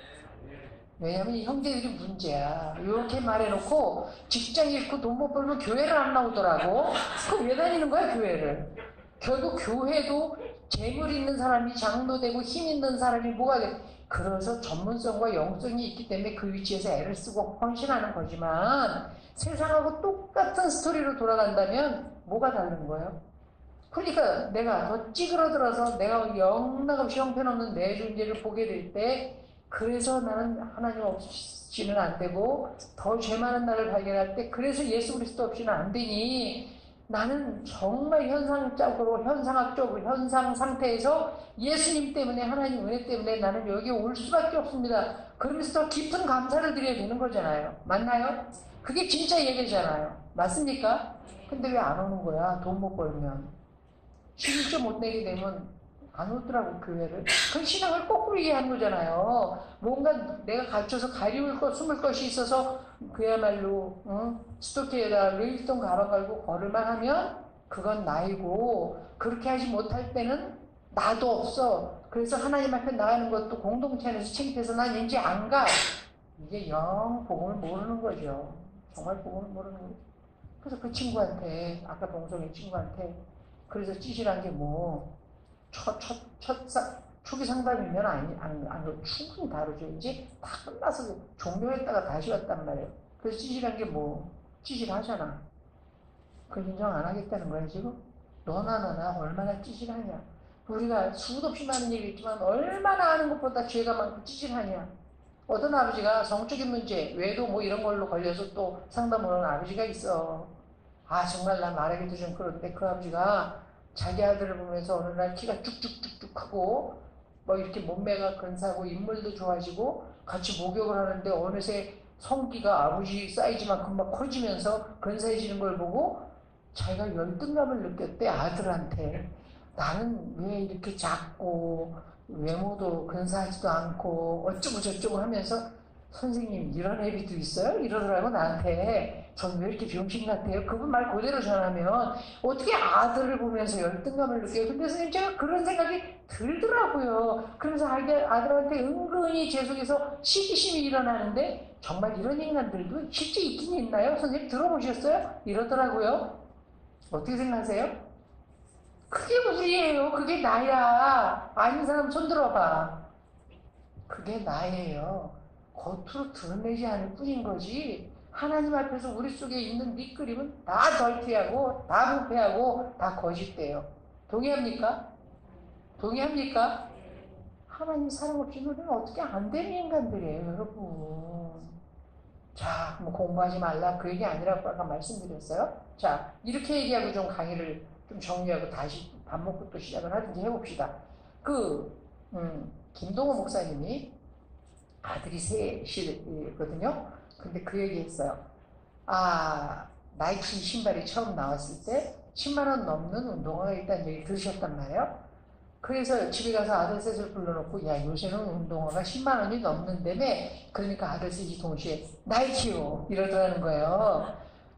왜냐면 이 형제들이 문제야. 이렇게 말해놓고 직장 잃고 돈 못 벌면 교회를 안 나오더라고. 그럼 왜 다니는 거야 교회를? 결국 교회도 재물 있는 사람이 장로 되고 힘 있는 사람이 뭐가 돼? 그래서 전문성과 영성이 있기 때문에 그 위치에서 애를 쓰고 헌신하는 거지만 세상하고 똑같은 스토리로 돌아간다면 뭐가 다른 거예요? 그러니까 내가 더 찌그러들어서 내가 영락없이 형편없는 내 존재를 보게 될 때 그래서 나는 하나님 없이는 안 되고 더 죄 많은 나를 발견할 때 그래서 예수 그리스도 없이는 안 되니 나는 정말 현상학적으로 현상 상태에서 예수님 때문에 하나님 은혜 때문에 나는 여기 올 수밖에 없습니다. 그러면서 더 깊은 감사를 드려야 되는 거잖아요. 맞나요? 그게 진짜 예배잖아요. 맞습니까? 근데 왜 안 오는 거야? 돈 못 벌면. 11조 못 내게 되면 안 오더라고 교회를. 그 신앙을 거꾸로 이해하는 거잖아요. 뭔가 내가 갖춰서 가리울 것, 숨을 것이 있어서 그야말로 스토키에다 루이비통 가방 걸고 걸을만 하면 그건 나이고 그렇게 하지 못할 때는 나도 없어. 그래서 하나님 앞에 나가는 것도 공동체 안에서 창피해서 난 이제 안 가. 이게 영 복음을 모르는 거죠. 정말 복음을 모르는 거죠. 그래서 그 친구한테 아까 동성애 친구한테 그래서 찌질한 게 뭐 초기 상담이면 안 충분히 다르죠. 이제 다 끝나서 종료했다가 다시 왔단 말이에요. 그래서 찌질한 게 뭐 찌질하잖아. 그걸 인정 안 하겠다는 거야 지금? 너나 얼마나 찌질하냐. 우리가 수도 없이 많은 얘기 있지만 얼마나 아는 것보다 죄가 많고 찌질하냐. 어떤 아버지가 성적인 문제, 외도 뭐 이런 걸로 걸려서 또 상담을 하는 아버지가 있어. 아, 정말 나 말하기도 좀 그런데 그 아버지가 자기 아들을 보면서 어느 날 키가 쭉쭉쭉쭉 크고 뭐 이렇게 몸매가 근사하고 인물도 좋아지고 같이 목욕을 하는데 어느새 성기가 아버지 사이즈만큼 막 커지면서 근사해지는 걸 보고 자기가 열등감을 느꼈대, 아들한테. 나는 왜 이렇게 작고 외모도 근사하지도 않고 어쩌고 저쩌고 하면서 선생님 이런 애비도 있어요? 이러더라고 나한테. 전 왜 이렇게 병신 같아요? 그분 말 그대로 전하면 어떻게 아들을 보면서 열등감을 느껴요? 근데 선생님 제가 그런 생각이 들더라고요. 그러면서 아들한테 은근히 제 속에서 시기심이 일어나는데 정말 이런 인간들도 실제 있긴 있나요? 선생님 들어보셨어요? 이러더라고요. 어떻게 생각하세요? 그게 우리예요. 그게 나야. 아닌 사람 손 들어봐. 그게 나예요. 겉으로 드러내지 않을 뿐인 거지. 하나님 앞에서 우리 속에 있는 밑그림은 다 덜티하고 다 부패하고 다 거짓돼요. 동의합니까? 동의합니까? 하나님 사랑 없이 우리는 어떻게 안 되는 인간들이에요, 여러분. 자, 뭐 공부하지 말라 그 얘기 아니라고 아까 말씀드렸어요. 자, 이렇게 얘기하고 좀 강의를 좀 정리하고 다시 밥 먹고 또 시작을 하든지 해봅시다. 김동호 목사님이 아들이 셋이거든요. 근데 그 얘기 했어요. 아, 나이키 신발이 처음 나왔을 때 10만 원 넘는 운동화가 있다는 얘기 들으셨단 말이에요. 그래서 집에 가서 아들 셋을 불러놓고 야 요새는 운동화가 10만 원이 넘는다며. 그러니까 아들 셋이 동시에 나이키요 이러더라는 거예요.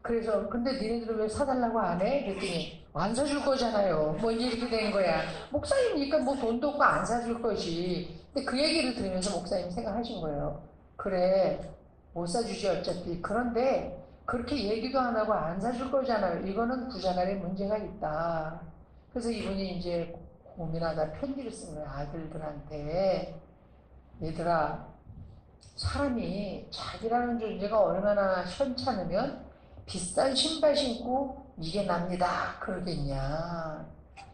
그래서 근데 니네들은 왜 사달라고 안 해? 그랬더니 안 사줄 거잖아요. 뭐 이렇게 된 거야. 목사님이니까 뭐 돈도 없고 안 사줄 거지. 근데 그 얘기를 들으면서 목사님이 생각하신 거예요. 그래 못 사주지 어차피. 그런데 그렇게 얘기도 안 하고 안 사줄 거잖아요. 이거는 부자간에 문제가 있다. 그래서 이분이 이제 고민하다 편지를 쓴 거예요. 아들들한테. 얘들아, 사람이 자기라는 존재가 얼마나 현찮으면 비싼 신발 신고 이게 납니다 그러겠냐.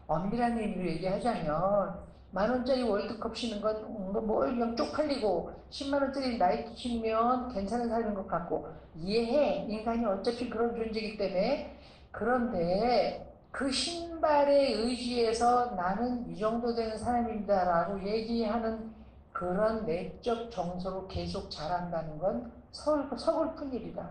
엄밀한 의미로 얘기하자면 10,000원짜리 월드컵 신는 건뭘 그냥 쪽팔리고 10만원짜리 나이키 신으면 괜찮은 사람인 것 같고 이해해. 인간이 어차피 그런 존재이기 때문에. 그런데 그 신발에 의지해서 나는 이 정도 되는 사람입니다 라고 얘기하는 그런 내적 정서로 계속 자란다는 건 서글픈 일이다.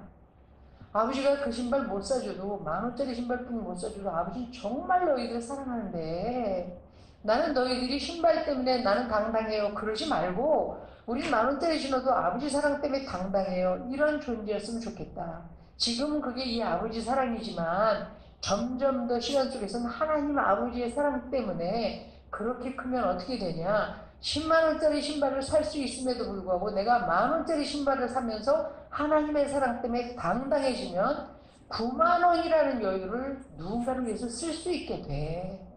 아버지가 그 신발 못 사줘도 10,000원짜리 신발뿐이 못 사줘도 아버지는 정말 너희들을 사랑하는데 나는 너희들이 신발 때문에 나는 당당해요 그러지 말고 우린 10,000원짜리 신어도 아버지 사랑 때문에 당당해요 이런 존재였으면 좋겠다. 지금은 그게 이 아버지 사랑이지만 점점 더 시간 속에서는 하나님 아버지의 사랑 때문에 그렇게 크면 어떻게 되냐. 10만원짜리 신발을 살 수 있음에도 불구하고 내가 10,000원짜리 신발을 사면서 하나님의 사랑 때문에 당당해지면 90,000원이라는 여유를 누군가를 위해서 쓸 수 있게 돼.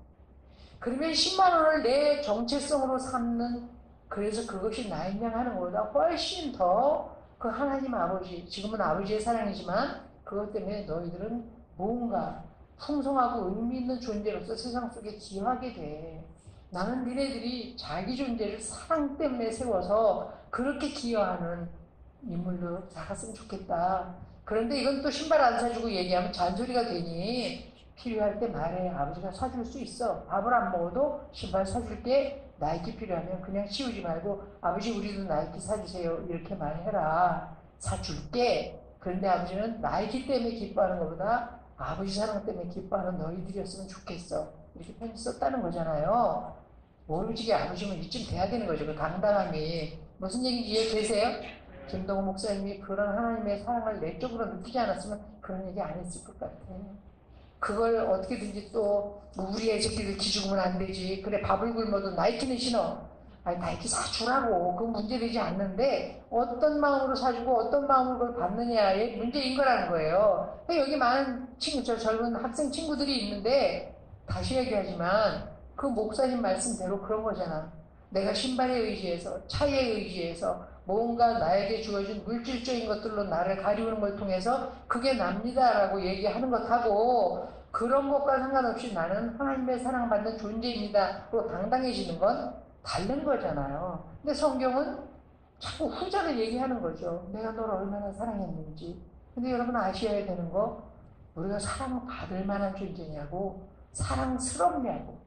그러면 10만원을 내 정체성으로 삼는, 그래서 그것이 나인 양 하는 것보다 훨씬 더 그 하나님 아버지, 지금은 아버지의 사랑이지만 그것 때문에 너희들은 뭔가 풍성하고 의미 있는 존재로서 세상 속에 기여하게 돼. 나는 니네들이 자기 존재를 사랑 때문에 세워서 그렇게 기여하는 인물로 살았으면 좋겠다. 그런데 이건 또 신발 안 사주고 얘기하면 잔소리가 되니 필요할 때 말해. 아버지가 사줄 수 있어. 밥을 안 먹어도 신발 사줄게. 나이키 필요하면 그냥 씌우지 말고 아버지 우리도 나이키 사주세요 이렇게 말해라. 사줄게. 그런데 아버지는 나이키 때문에 기뻐하는 것보다 아버지 사랑 때문에 기뻐하는 너희들이었으면 좋겠어. 이렇게 편지 썼다는 거잖아요. 모르지게 아버지면 이쯤 돼야 되는 거죠. 그 당당함이. 무슨 얘기인지 이해되세요? 김동호 목사님이 그런 하나님의 사랑을 내적으로 느끼지 않았으면 그런 얘기 안 했을 것 같아요. 그걸 어떻게든지 또 우리 애 새끼들 기죽으면 안 되지. 그래 밥을 굶어도 나이키는 신어. 아니 나이키 사주라고. 그건 문제되지 않는데 어떤 마음으로 사주고 어떤 마음으로 그걸 받느냐의 문제인 거라는 거예요. 여기 많은 젊은 학생 친구들이 있는데 다시 얘기하지만 그 목사님 말씀대로 그런 거잖아. 내가 신발에 의지해서 차에 의지해서 뭔가 나에게 주어진 물질적인 것들로 나를 가리우는 걸 통해서 그게 납니다라고 얘기하는 것하고 그런 것과 상관없이 나는 하나님의 사랑받는 존재입니다. 로 당당해지는 건 다른 거잖아요. 근데 성경은 자꾸 후자를 얘기하는 거죠. 내가 너를 얼마나 사랑했는지. 근데 여러분 아셔야 되는 거 우리가 사랑받을 만한 존재냐고, 사랑스럽냐고.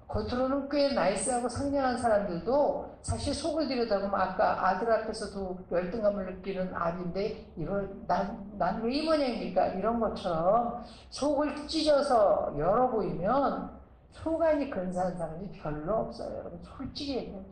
겉으로는 꽤 나이스하고 상냥한 사람들도 사실 속을 들여다보면 아까 아들 앞에서도 열등감을 느끼는 아비인데 이걸 난 왜 이 모양입니까? 이런 것처럼 속을 찢어서 열어 보이면 속안이 근사한 사람이 별로 없어요. 여러분 솔직히 얘기해요.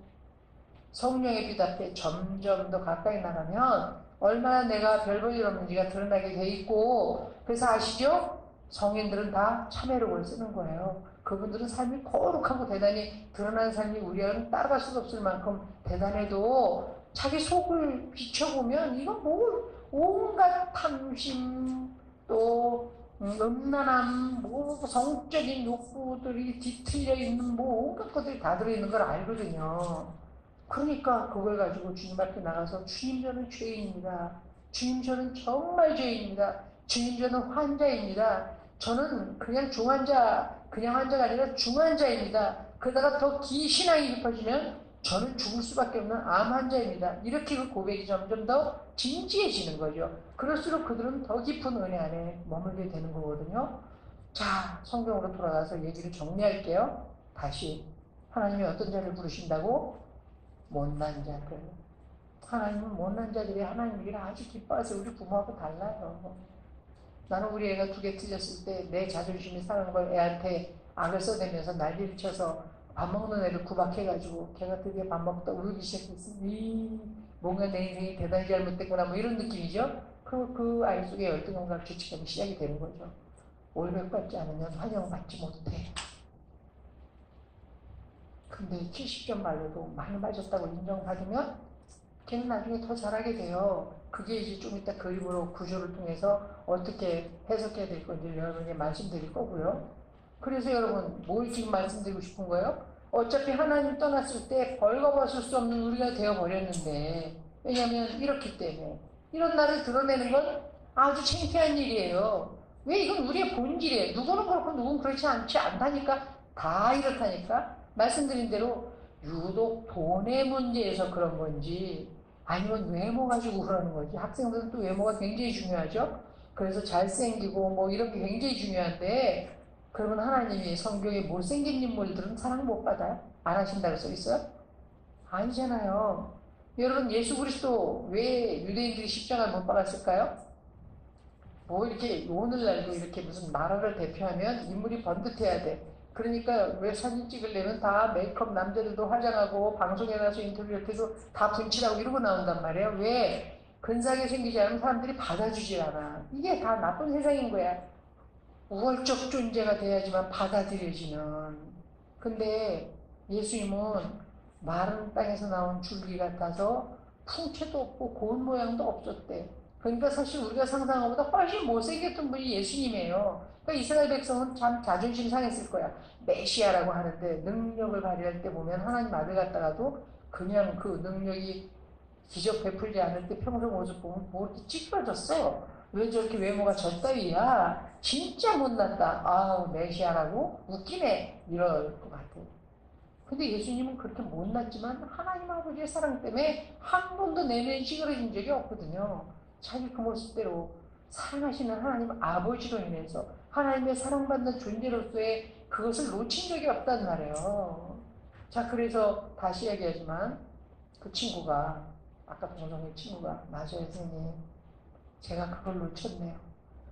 성령의 빛 앞에 점점 더 가까이 나가면 얼마나 내가 별 볼 일 없는지가 드러나게 돼 있고, 그래서 아시죠? 성인들은 다 참회록을 쓰는 거예요. 그분들은 삶이 거룩하고 대단히 드러나는 삶이 우리와는 따라갈 수도 없을 만큼 대단해도 자기 속을 비춰보면 이건 뭐 온갖 탐심 또 음란함 뭐 성적인 욕구들이 뒤틀려 있는 뭐 온갖 것들이 다 들어있는 걸 알거든요. 그러니까 그걸 가지고 주님 앞에 나가서 주님 저는 죄인입니다. 주님 저는 정말 죄인입니다. 주님 저는 환자입니다. 저는 그냥 중환자, 그냥 환자가 아니라 중환자입니다. 그러다가 더 신앙이 깊어지면 저는 죽을 수밖에 없는 암 환자입니다. 이렇게 그 고백이 점점 더 진지해지는 거죠. 그럴수록 그들은 더 깊은 은혜 안에 머물게 되는 거거든요. 자, 성경으로 돌아가서 얘기를 정리할게요. 다시 하나님이 어떤 자를 부르신다고? 못난 자들. 하나님은 못난 자들이 하나님 일을 아주 기뻐하세요. 우리 부모하고 달라요. 나는 우리 애가 2개 틀렸을 때 내 자존심이 상한 걸 애한테 악을 써대면서 난리를 쳐서 밥 먹는 애를 구박해가지고 걔가 드디어 밥 먹다 울기 시작했으니 뭔가 내 인생이 대단히 잘못됐구나 뭐 이런 느낌이죠. 그 아이 속에 열등감과 죄책감이 시작이 되는 거죠. 올백받지 않으면 환영받지 못해. 근데 70점 말로도 많이 맞았다고 인정받으면 걔는 나중에 더 잘하게 돼요. 그게 이제 좀 이따 그림으로 구조를 통해서 어떻게 해석해야 될 건지 여러분에게 말씀드릴 거고요. 그래서 여러분 뭘 지금 말씀드리고 싶은 거예요? 어차피 하나님 떠났을 때 벌거벗을 수 없는 우리가 되어버렸는데, 왜냐하면 이렇기 때문에 이런 나를 드러내는 건 아주 창피한 일이에요. 왜? 이건 우리의 본질이에요. 누구는 그렇고 누구는 그렇지 않다니까. 다 이렇다니까. 말씀드린 대로 유독 돈의 문제에서 그런 건지 아니면 외모 가지고 그러는 건지, 학생들은 또 외모가 굉장히 중요하죠. 그래서 잘생기고 뭐 이런 게 굉장히 중요한데, 그러면 하나님이 성경에 못생긴 인물들은 사랑 못 받아요? 안 하신다고 써 있어요? 아니잖아요. 여러분 예수 그리스도 왜 유대인들이 십자가를 못 박았을까요? 뭐 이렇게 오늘날도 이렇게 무슨 나라를 대표하면 인물이 번듯해야 돼. 그러니까 왜 사진 찍으려면 다 메이크업, 남자들도 화장하고 방송에 나서 인터뷰할 때도 다 분칠하고 이러고 나온단 말이에요. 왜? 근사하게 생기지 않으면 사람들이 받아주지 않아. 이게 다 나쁜 세상인 거야. 우월적 존재가 돼야지만 받아들여지는. 근데 예수님은 마른 땅에서 나온 줄기 같아서 풍채도 없고 고운 모양도 없었대. 그러니까 사실 우리가 상상한 것보다 훨씬 못생겼던 분이 예수님이에요. 그러니까 이스라엘 백성은 참 자존심 상했을 거야. 메시아라고 하는데 능력을 발휘할 때 보면 하나님 아들 같다가도 그냥 그 능력이 기적 베풀지 않을 때 평소 모습 보면 뭐 이렇게 찌그러졌어. 왜 저렇게 외모가 저따위야? 진짜 못났다. 아우 메시아라고? 웃기네. 이럴 것 같아요. 근데 예수님은 그렇게 못났지만 하나님 아버지의 사랑 때문에 한 번도 내면이 찌그러진 적이 없거든요. 자기 그 모습대로 사랑하시는 하나님 아버지로 인해서 하나님의 사랑받는 존재로서의 그것을 놓친 적이 없단 말이에요. 자, 그래서 다시 얘기하지만 그 친구가, 아까 동성의 친구가, 맞아요 선생님, 제가 그걸 놓쳤네요.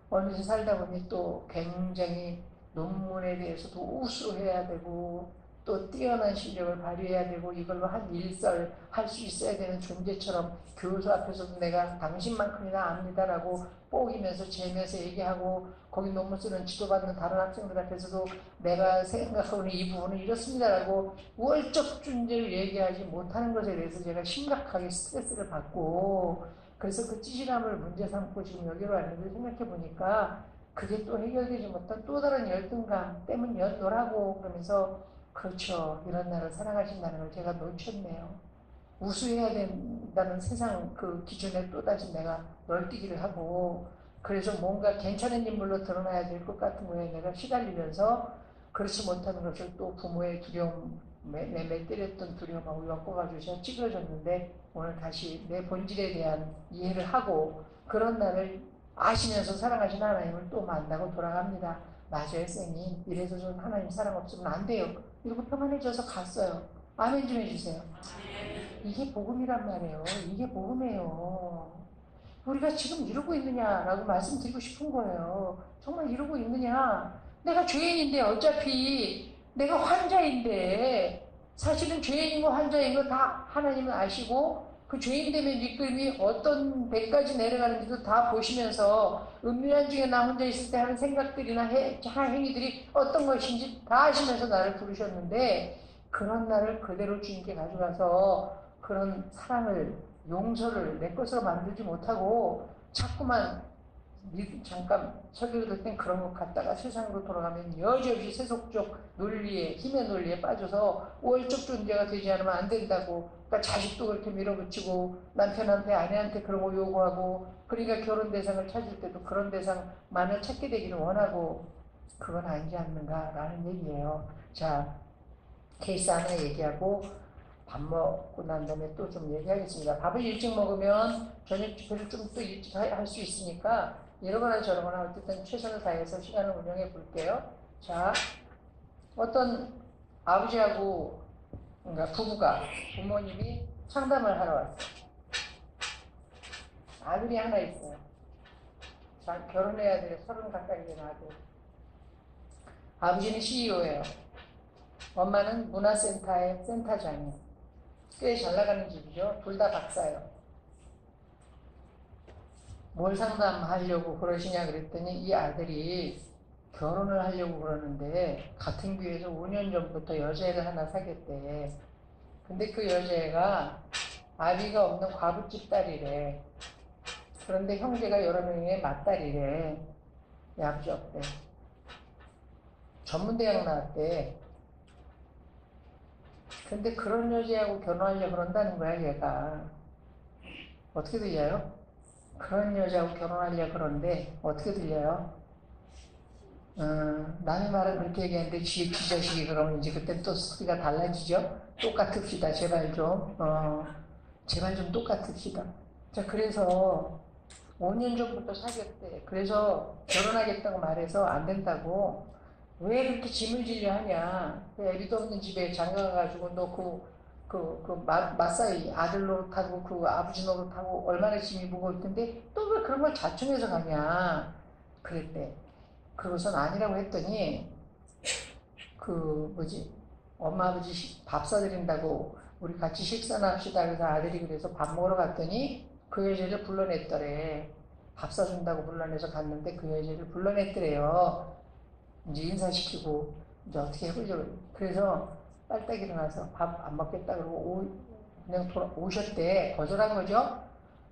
어느새 살다 보니 또 굉장히 논문에 대해서도 우수해야 되고 또 뛰어난 실력을 발휘해야 되고 이걸로 한 일설 할 수 있어야 되는 존재처럼 교수 앞에서도 내가 당신만큼이나 압니다라고 뽀기면서 재면서 얘기하고, 거기 논문 쓰는 지도받는 다른 학생들 앞에서도 내가 생각하고는 이 부분은 이렇습니다라고 우월적 존재를 얘기하지 못하는 것에 대해서 제가 심각하게 스트레스를 받고, 그래서 그 찌질함을 문제 삼고 지금 여기로 왔는데 생각해 보니까 그게 또 해결되지 못한 또 다른 열등감 때문이었더라고. 그러면서 그렇죠. 이런 나를 사랑하신다는 걸 제가 놓쳤네요. 우수해야 된다는 세상 그 기준에 또다시 내가 널뛰기를 하고, 그래서 뭔가 괜찮은 인물로 드러나야 될 것 같은 거에 내가 시달리면서 그렇지 못하는 것을 또 부모의 두려움, 내 때렸던 두려움하고 엮어가지고 제가 찌그러졌는데 오늘 다시 내 본질에 대한 이해를 하고 그런 나를 아시면서 사랑하신 하나님을 또 만나고 돌아갑니다. 맞아요, 쌤이. 이래서 좀 하나님 사랑 없으면 안 돼요. 이러고 평안해져서 갔어요. 아멘 좀 해주세요. 이게 복음이란 말이에요. 이게 복음이에요. 우리가 지금 이러고 있느냐라고 말씀드리고 싶은 거예요. 정말 이러고 있느냐? 내가 죄인인데 어차피 내가 환자인데 사실은 죄인인 거 환자인 거 다 하나님은 아시고 그 죄인 되면 이끌이 어떤 배까지 내려가는지도 다 보시면서 음유한 중에 나 혼자 있을 때 하는 생각들이나 행위들이 어떤 것인지 다 아시면서 나를 부르셨는데 그런 나를 그대로 주님께 가져가서 그런 사랑을 용서를 내 것으로 만들지 못하고 자꾸만 잠깐 설교 들을 땐 그런 것 같다가 세상으로 돌아가면 여지없이 세속적 논리에 힘의 논리에 빠져서 우월적 존재가 되지 않으면 안 된다고 그러니까 자식도 그렇게 밀어붙이고 남편한테 아내한테 그런 거 요구하고 그러니까 결혼 대상을 찾을 때도 그런 대상만을 찾게 되기를 원하고 그건 아니지 않는가라는 얘기예요. 자, 케이스 하나 얘기하고 밥 먹고 난 다음에 또 좀 얘기하겠습니다. 밥을 일찍 먹으면 저녁 집회를 좀 또 일찍 할 수 있으니까 이러거나 저러거나 어쨌든 최선을 다해서 시간을 운영해 볼게요. 자, 어떤 아버지하고 그러니까 부모님이 상담을 하러 왔어요. 아들이 하나 있어요. 자, 결혼해야 돼. 30 가까이 된 아들. 아버지는 CEO예요. 엄마는 문화센터의 센터장이에요. 꽤 잘 나가는 집이죠. 둘 다 박사예요. 뭘 상담하려고 그러시냐 그랬더니 이 아들이 결혼을 하려고 그러는데 같은 교회에서 5년 전부터 여자애를 하나 사귀었대. 근데 그 여자애가 아비가 없는 과부집 딸이래. 그런데 형제가 여러 명의 맏딸이래. 이 아버지 없대. 전문대학 나왔대. 근데 그런 여자하고 결혼하려고 그런다는 거야, 얘가. 어떻게 들려요? 그런 여자하고 결혼하려고 그러는데, 어떻게 들려요? 남의 말은 그렇게 얘기하는데, 지 자식이 그러면 이제 그때 또 소리가 달라지죠? 똑같읍시다, 제발 좀. 제발 좀 똑같읍시다. 자, 그래서 5년 전부터 사귀었대. 그래서 결혼하겠다고 말해서 안 된다고. 왜 그렇게 짐을 지려 하냐. 애비도 없는 집에 장가가가지고 너 마사이 아들 노릇하고 그 아버지 노릇하고 얼마나 짐이 무거울 텐데 또 왜 그런 걸 자청해서 가냐. 그랬대. 그것은 아니라고 했더니 엄마 아버지 밥 사드린다고 우리 같이 식사나 합시다. 그래서 아들이 그래서 밥 먹으러 갔더니 그 여자를 불러냈더래. 밥 사준다고 불러내서 갔는데 그 여자를 불러냈더래요. 이제 인사시키고 이제 어떻게 해보려고. 그래서 빨딱 일어나서 밥 안 먹겠다 그러고 그냥 오셨대. 거절한 거죠.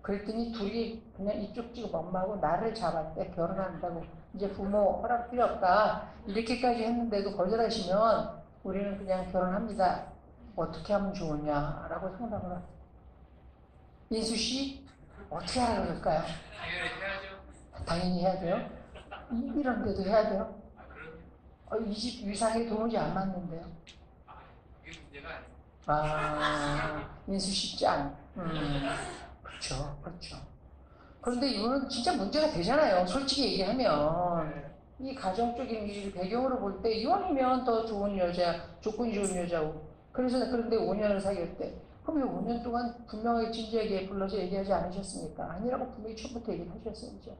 그랬더니 둘이 그냥 이쪽 지금 엄마하고 나를 잡았대. 결혼한다고. 이제 부모 허락 필요 없다. 이렇게까지 했는데도 거절하시면 우리는 그냥 결혼합니다. 어떻게 하면 좋으냐라고 상담을 하세요. 인수 씨 어떻게 하라고 그럴까요? 당연히 해야죠. 당연히 해야 돼요. 이런 데도 해야 돼요. 이 집 위상이 도무지 안 맞는데요. 그게 문제가 아니에요. 민수 씨 짱. 그렇죠, 그렇죠. 그런데 이거는 진짜 문제가 되잖아요. 솔직히 얘기하면. 이 가정적인 이 배경으로 볼 때 이왕이면 더 좋은 여자, 조건이 좋은 여자고. 그런데 5년을 사귀었대. 그럼 이 5년 동안 분명하게 진지하게 불러서 얘기하지 않으셨습니까? 아니라고 분명히 처음부터 얘기를 하셨어야죠.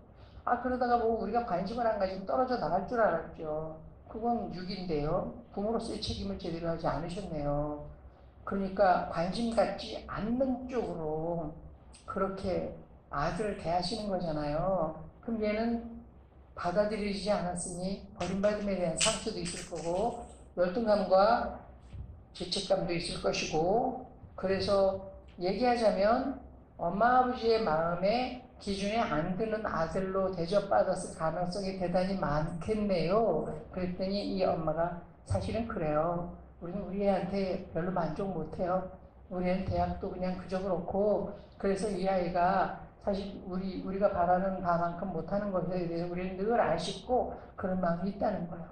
그러다가 뭐 우리가 관심을 안 가지면 떨어져 나갈 줄 알았죠. 그건 6인데요. 부모로서의 책임을 제대로 하지 않으셨네요. 그러니까 관심 갖지 않는 쪽으로 그렇게 아들을 대하시는 거잖아요. 그럼 얘는 받아들이지 않았으니 버림받음에 대한 상처도 있을 거고 열등감과 죄책감도 있을 것이고 그래서 얘기하자면 엄마 아버지의 마음에 기준에 안 드는 아들로 대접받았을 가능성이 대단히 많겠네요. 그랬더니 이 엄마가 사실은 그래요. 우리는 우리 애한테 별로 만족 못해요. 우리 애는 대학도 그냥 그저 그렇고 그래서 이 아이가 사실 우리가 바라는 바만큼 못하는 것에 대해서 우리는 늘 아쉽고 그런 마음이 있다는 거예요.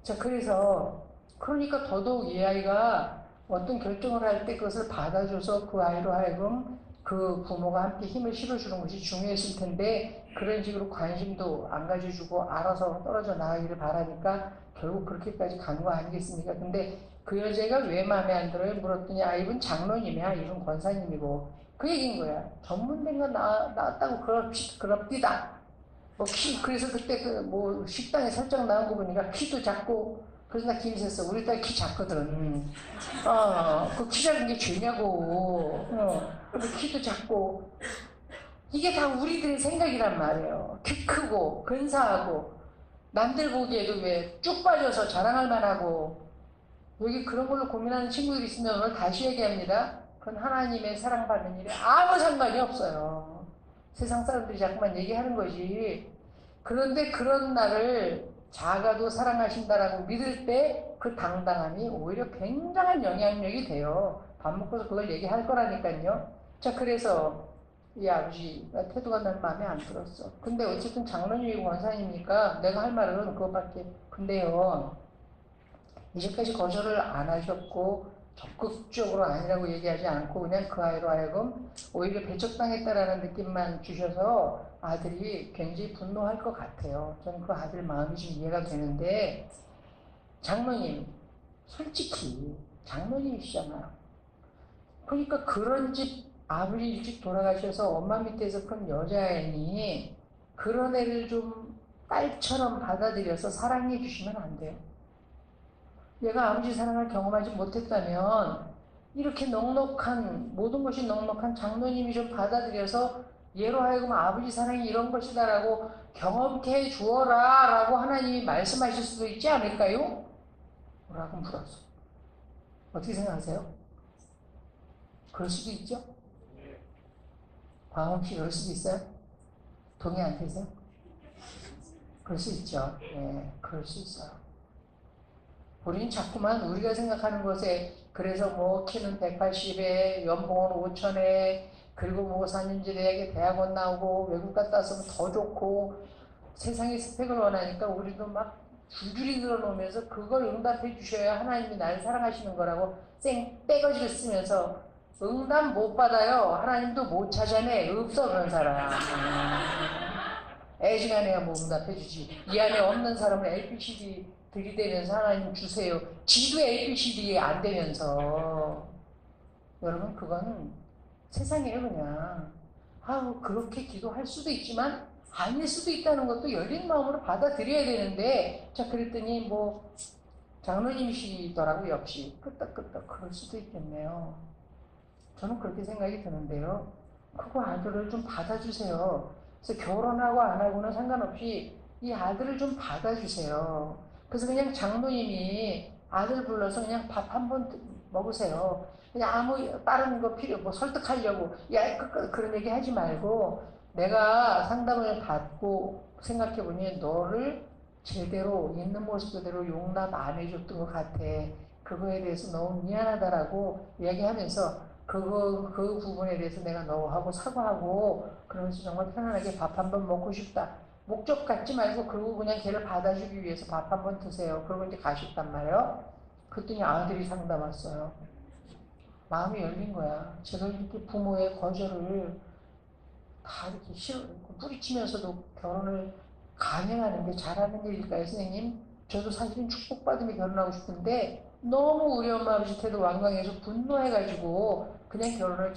자, 그러니까 더더욱 이 아이가 어떤 결정을 할 때 그것을 받아줘서 그 아이로 하여금 그 부모가 함께 힘을 실어주는 것이 중요했을 텐데 그런 식으로 관심도 안 가져주고 알아서 떨어져 나가기를 바라니까 결국 그렇게까지 간 거 아니겠습니까? 근데 그 여자가 왜 마음에 안 들어요? 물었더니 이분 장로님이야, 이분 권사님이고 그 얘기인 거야. 전문된 거 나왔다고 그럽디다. 그래서 그때 뭐 식당에 설정 나온 거 보니까 키도 작고 그래서 나 김새서 우리 딸 키 작거든. 그 키 작은 게 죄냐고. 근데 키도 작고 이게 다 우리들의 생각이란 말이에요. 키 크고 근사하고 남들 보기에도 왜 쭉 빠져서 자랑할 만하고 여기 그런 걸로 고민하는 친구들이 있으면 오늘 다시 얘기합니다. 그건 하나님의 사랑받는 일에 아무 상관이 없어요. 세상 사람들이 자꾸만 얘기하는 거지. 그런데 그런 나를 작아도 사랑하신다라고 믿을 때 그 당당함이 오히려 굉장한 영향력이 돼요. 밥 먹고서 그걸 얘기할 거라니까요. 자, 그래서 이 아버지 태도가 난 마음에 안 들었어. 근데 어쨌든 장로님이고 권사님이니까 내가 할 말은 그것밖에. 근데요, 이제까지 거절을 안 하셨고 적극적으로 아니라고 얘기하지 않고 그냥 그 아이로 하여금 오히려 배척당했다라는 느낌만 주셔서 아들이 굉장히 분노할 것 같아요. 저는 그 아들 마음이 좀 이해가 되는데 장로님, 솔직히 장로님이시잖아요. 그러니까 그런 집 아버지 일찍 돌아가셔서 엄마 밑에서 큰 여자애니 그런 애를 좀 딸처럼 받아들여서 사랑해 주시면 안 돼요? 얘가 아버지 사랑을 경험하지 못했다면 이렇게 넉넉한 모든 것이 넉넉한 장로님이 좀 받아들여서 얘로 하여금 아버지 사랑이 이런 것이다라고 경험케 해 주어라 라고 하나님이 말씀하실 수도 있지 않을까요? 라고 물었어. 어떻게 생각하세요? 그럴 수도 있죠? 광홍씨 그럴 수도 있어요? 동의 안 되세요? 그럴 수 있죠. 네, 그럴 수 있어요. 우리는 자꾸만 우리가 생각하는 것에 그래서 뭐 키는 180에 연봉은 5천에 그리고 뭐 4년제 대학원 나오고 외국 갔다 왔으면 더 좋고 세상의 스펙을 원하니까 우리도 막 줄줄이 늘어놓으면서 그걸 응답해 주셔야 하나님이 나를 사랑하시는 거라고 뺑빼거지를 쓰면서 응답 못 받아요. 하나님도 못 찾아내. 없어 그런 사람. 애지간해야 뭐 응답해 주지. 이 안에 없는 사람은 LPCD 들이대면서 하나님 주세요. 지도 LPCD 안 되면서 여러분 그건 세상이에요 그냥. 그렇게 기도할 수도 있지만 아닐 수도 있다는 것도 열린 마음으로 받아들여야 되는데 자 그랬더니 뭐 장로님이시더라고 역시 끄떡끄떡 그럴 수도 있겠네요. 저는 그렇게 생각이 드는데요. 그거 아들을 좀 받아주세요. 그래서 결혼하고 안 하고는 상관없이 이 아들을 좀 받아주세요. 그래서 그냥 장로님이 아들 불러서 그냥 밥 한 번 먹으세요. 그냥 아무 다른 거 뭐 설득하려고 그런 얘기 하지 말고 내가 상담을 받고 생각해보니 너를 제대로 있는 모습 그대로 용납 안 해줬던 것 같아. 그거에 대해서 너무 미안하다라고 이야기하면서 그 부분에 대해서 내가 너하고 사과하고 그러면서 정말 편안하게 밥 한 번 먹고 싶다. 목적 갖지 말고 그리고 그냥 걔를 받아주기 위해서 밥 한 번 드세요. 그러고 이제 가셨단 말이에요. 그랬더니 아들이 상담 왔어요. 마음이 열린 거야. 제가 이렇게 부모의 거절을 다 이렇게 뿌리치면서도 결혼을 강행하는 게 잘하는 일일까요, 선생님? 저도 사실은 축복받으며 결혼하고 싶은데 너무 우리 엄마 아버지 태도 완강해서 분노해가지고 그냥 결혼을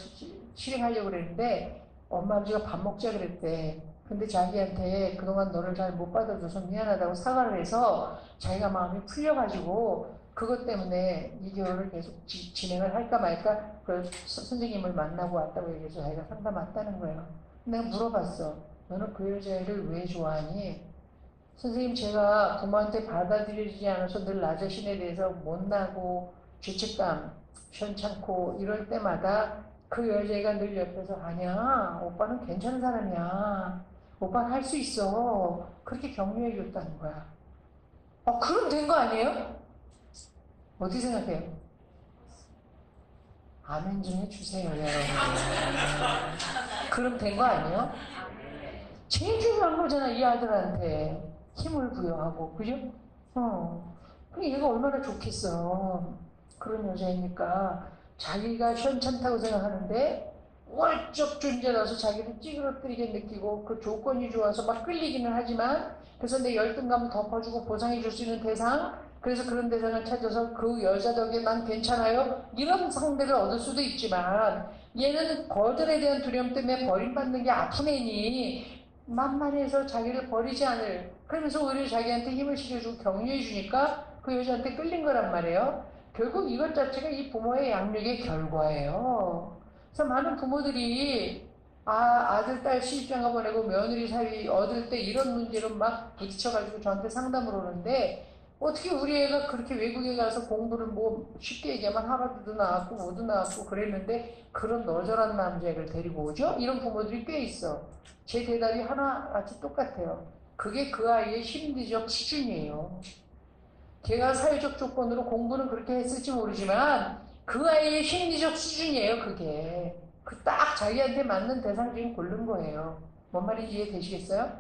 실행하려고 그랬는데 엄마 아버지가 밥 먹자 그랬대. 근데 자기한테 그동안 너를 잘 못 받아줘서 미안하다고 사과를 해서 자기가 마음이 풀려가지고 그것 때문에 이 결혼을 계속 진행을 할까 말까 그 선생님을 만나고 왔다고 얘기해서 자기가 상담 왔다는 거예요. 내가 물어봤어. 너는 그 여자애를 왜 좋아하니? 선생님 제가 부모한테 받아들여지지 않아서 늘 나 자신에 대해서 못나고 죄책감, 시원찮고 이럴 때마다 그 여자애가 늘 옆에서 아니야 오빠는 괜찮은 사람이야. 오빠는 할 수 있어. 그렇게 격려해 줬다는 거야. 그럼 된 거 아니에요? 어떻게 생각해요? 아멘 좀 해주세요 여러분. 그럼 된 거 아니에요? 제일 중요한 거잖아 이 아들한테 힘을 부여하고 그죠? 그 얘가 얼마나 좋겠어. 그런 여자이니까 자기가 시원찮다고 생각하는데 우월적 존재라서 자기를 찌그러뜨리게 느끼고 그 조건이 좋아서 막 끌리기는 하지만 그래서 내 열등감을 덮어주고 보상해 줄 수 있는 대상 그래서 그런 대상을 찾아서 그 여자 덕에 난 괜찮아요 이런 상대를 얻을 수도 있지만 얘는 거들에 대한 두려움 때문에 버림받는 게 아픈 애니 만만해서 자기를 버리지 않을 그러면서 오히려 자기한테 힘을 실어주고 격려해 주니까 그 여자한테 끌린 거란 말이에요. 결국 이것 자체가 이 부모의 양육의 결과예요. 그래서 많은 부모들이 아들, 딸 시집장가 보내고 며느리 사위 얻을 때 이런 문제로 막 부딪혀가지고 저한테 상담을 오는데 어떻게 우리 애가 그렇게 외국에 가서 공부를 뭐 쉽게 얘기하면 하버드도 나왔고 뭐도 나왔고 그랬는데 그런 너절한 남자애를 데리고 오죠? 이런 부모들이 꽤 있어. 제 대답이 하나같이 똑같아요. 그게 그 아이의 심리적 수준이에요. 걔가 사회적 조건으로 공부는 그렇게 했을지 모르지만 그 아이의 심리적 수준이에요, 그게. 그 딱 자기한테 맞는 대상 중에 고른 거예요. 뭔 말인지 이해되시겠어요?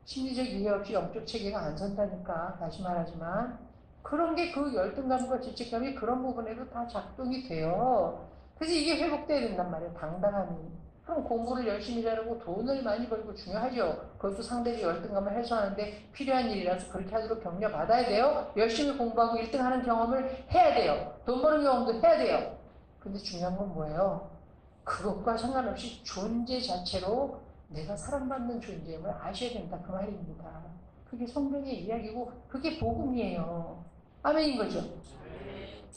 심리적 이해 없이 영적 체계가 안 선다니까, 다시 말하지만. 그런 게 그 열등감과 죄책감이 그런 부분에도 다 작동이 돼요. 그래서 이게 회복돼야 된단 말이에요, 당당함이. 그럼 공부를 열심히 잘하고 돈을 많이 벌고 중요하죠. 그것도 상대적 열등감을 해소하는데 필요한 일이라서 그렇게 하도록 격려받아야 돼요. 열심히 공부하고 1등 하는 경험을 해야 돼요. 돈 버는 경험도 해야 돼요. 근데 중요한 건 뭐예요? 그것과 상관없이 존재 자체로 내가 사랑받는 존재임을 아셔야 된다. 그 말입니다. 그게 성경의 이야기고 그게 복음이에요. 아멘인 거죠?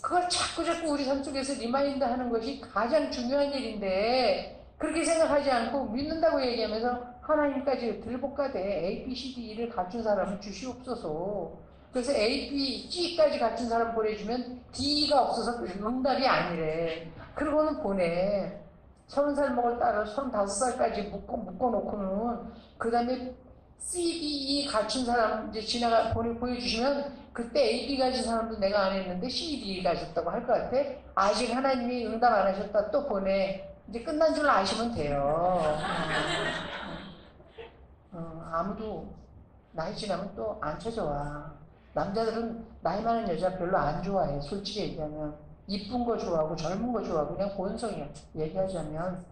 그걸 자꾸 우리 삶 속에서 리마인드 하는 것이 가장 중요한 일인데 그렇게 생각하지 않고 믿는다고 얘기하면서 하나님까지 들볶아대 A, B, C, D, E를 갖춘 사람은 주시옵소서. 그래서 A, B, G까지 갖춘 사람 보내주면 D가 없어서 응답이 아니래. 그러고는 보내. 30살 먹을 딸을 35살까지 묶어놓고는 그 다음에 C, D, E 갖춘 사람 이제 보여주시면 그때 A, B 가진 사람도 내가 안 했는데 C, D 가졌다고 할 것 같아. 아직 하나님이 응답 안 하셨다 또 보내. 이제 끝난 줄 아시면 돼요. 아무도 나이 지나면 또 안 찾아와. 남자들은 나이 많은 여자 별로 안 좋아해. 솔직히 얘기하면. 이쁜 거 좋아하고 젊은 거 좋아하고 그냥 본성이야. 얘기하자면.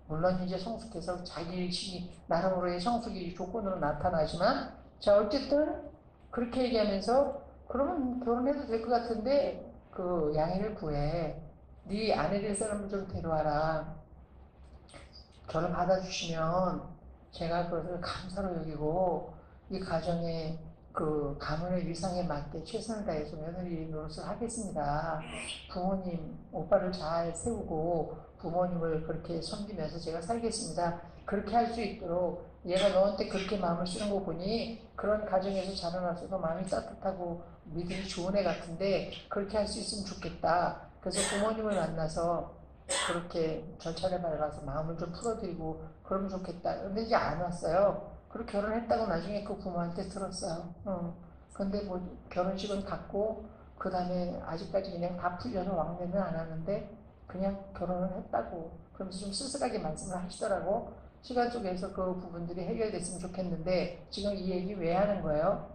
물론 이제 성숙해서 자기 일식이 나름으로의 성숙이 조건으로 나타나지만 자 어쨌든 그렇게 얘기하면서 그러면 결혼해도 될 것 같은데 그 양해를 구해. 네 아내 될 사람을 좀 데려와라. 저를 받아주시면 제가 그것을 감사로 여기고 이 가정의 그 가문의 위상에 맞게 최선을 다해서 며느리 노릇을 하겠습니다. 부모님, 오빠를 잘 세우고 부모님을 그렇게 섬기면서 제가 살겠습니다. 그렇게 할 수 있도록 얘가 너한테 그렇게 마음을 쓰는 거 보니 그런 가정에서 자라나서도 마음이 따뜻하고 믿음이 좋은 애 같은데 그렇게 할 수 있으면 좋겠다. 그래서 부모님을 만나서 그렇게 절차를 밟아서 마음을 좀 풀어드리고 그러면 좋겠다. 근데 이제 안 왔어요. 그리고 결혼했다고 나중에 그 부모한테 들었어요. 근데 뭐 결혼식은 갔고 그 다음에 아직까지 그냥 다 풀려서 왕래는 안 하는데 그냥 결혼을 했다고 그러면서 좀 쓸쓸하게 말씀을 하시더라고. 시간 속에서 그 부분들이 해결됐으면 좋겠는데 지금 이 얘기 왜 하는 거예요?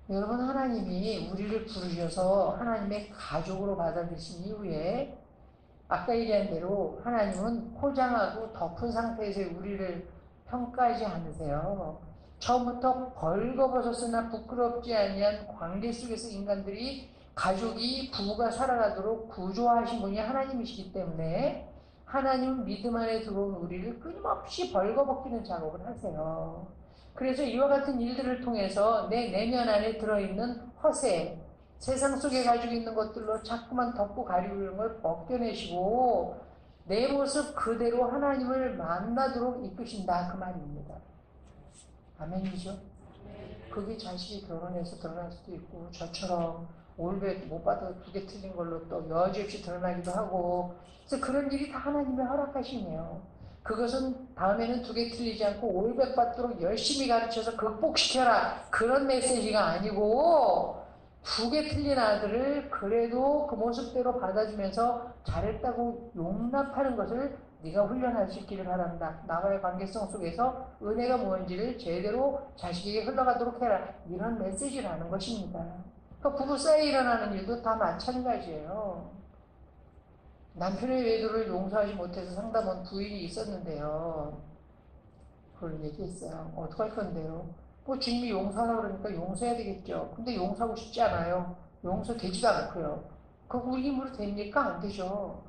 여러분 하나님이 우리를 부르셔서 하나님의 가족으로 받아들이신 이후에 아까 얘기한 대로 하나님은 포장하고 덮은 상태에서 우리를 평가하지 않으세요. 처음부터 벌거벗었으나 부끄럽지 아니한 관계 속에서 인간들이 가족이 부부가 살아가도록 구조하신 분이 하나님이시기 때문에 하나님은 믿음 안에 들어온 우리를 끊임없이 벌거벗기는 작업을 하세요. 그래서 이와 같은 일들을 통해서 내 내면 안에 들어있는 허세, 세상 속에 가지고 있는 것들로 자꾸만 덮고 가리우는 걸 벗겨내시고 내 모습 그대로 하나님을 만나도록 이끄신다 그 말입니다. 아멘이죠? 그게 자식이 결혼해서 드러날 수도 있고 저처럼 올백 못 받아 2개 틀린 걸로 또 여지없이 드러나기도 하고 그래서 그런 일이 다 하나님의 허락하시네요. 그것은 다음에는 2개 틀리지 않고 올백 받도록 열심히 가르쳐서 극복시켜라 그런 메시지가 아니고 2개 틀린 아들을 그래도 그 모습대로 받아주면서 잘했다고 용납하는 것을 네가 훈련할 수 있기를 바란다. 나와의 관계성 속에서 은혜가 뭔지를 제대로 자식에게 흘러가도록 해라. 이런 메시지라는 것입니다. 그 부부 사이에 일어나는 일도 다 마찬가지예요. 남편의 외도를 용서하지 못해서 상담원 부인이 있었는데요. 그걸 얘기했어요. 어떡할 건데요? 뭐 주님이 용서하라고 그러니까 용서해야 되겠죠. 근데 용서하고 싶지 않아요. 용서되지도 않고요. 그거 우리 힘으로 됩니까? 안 되죠.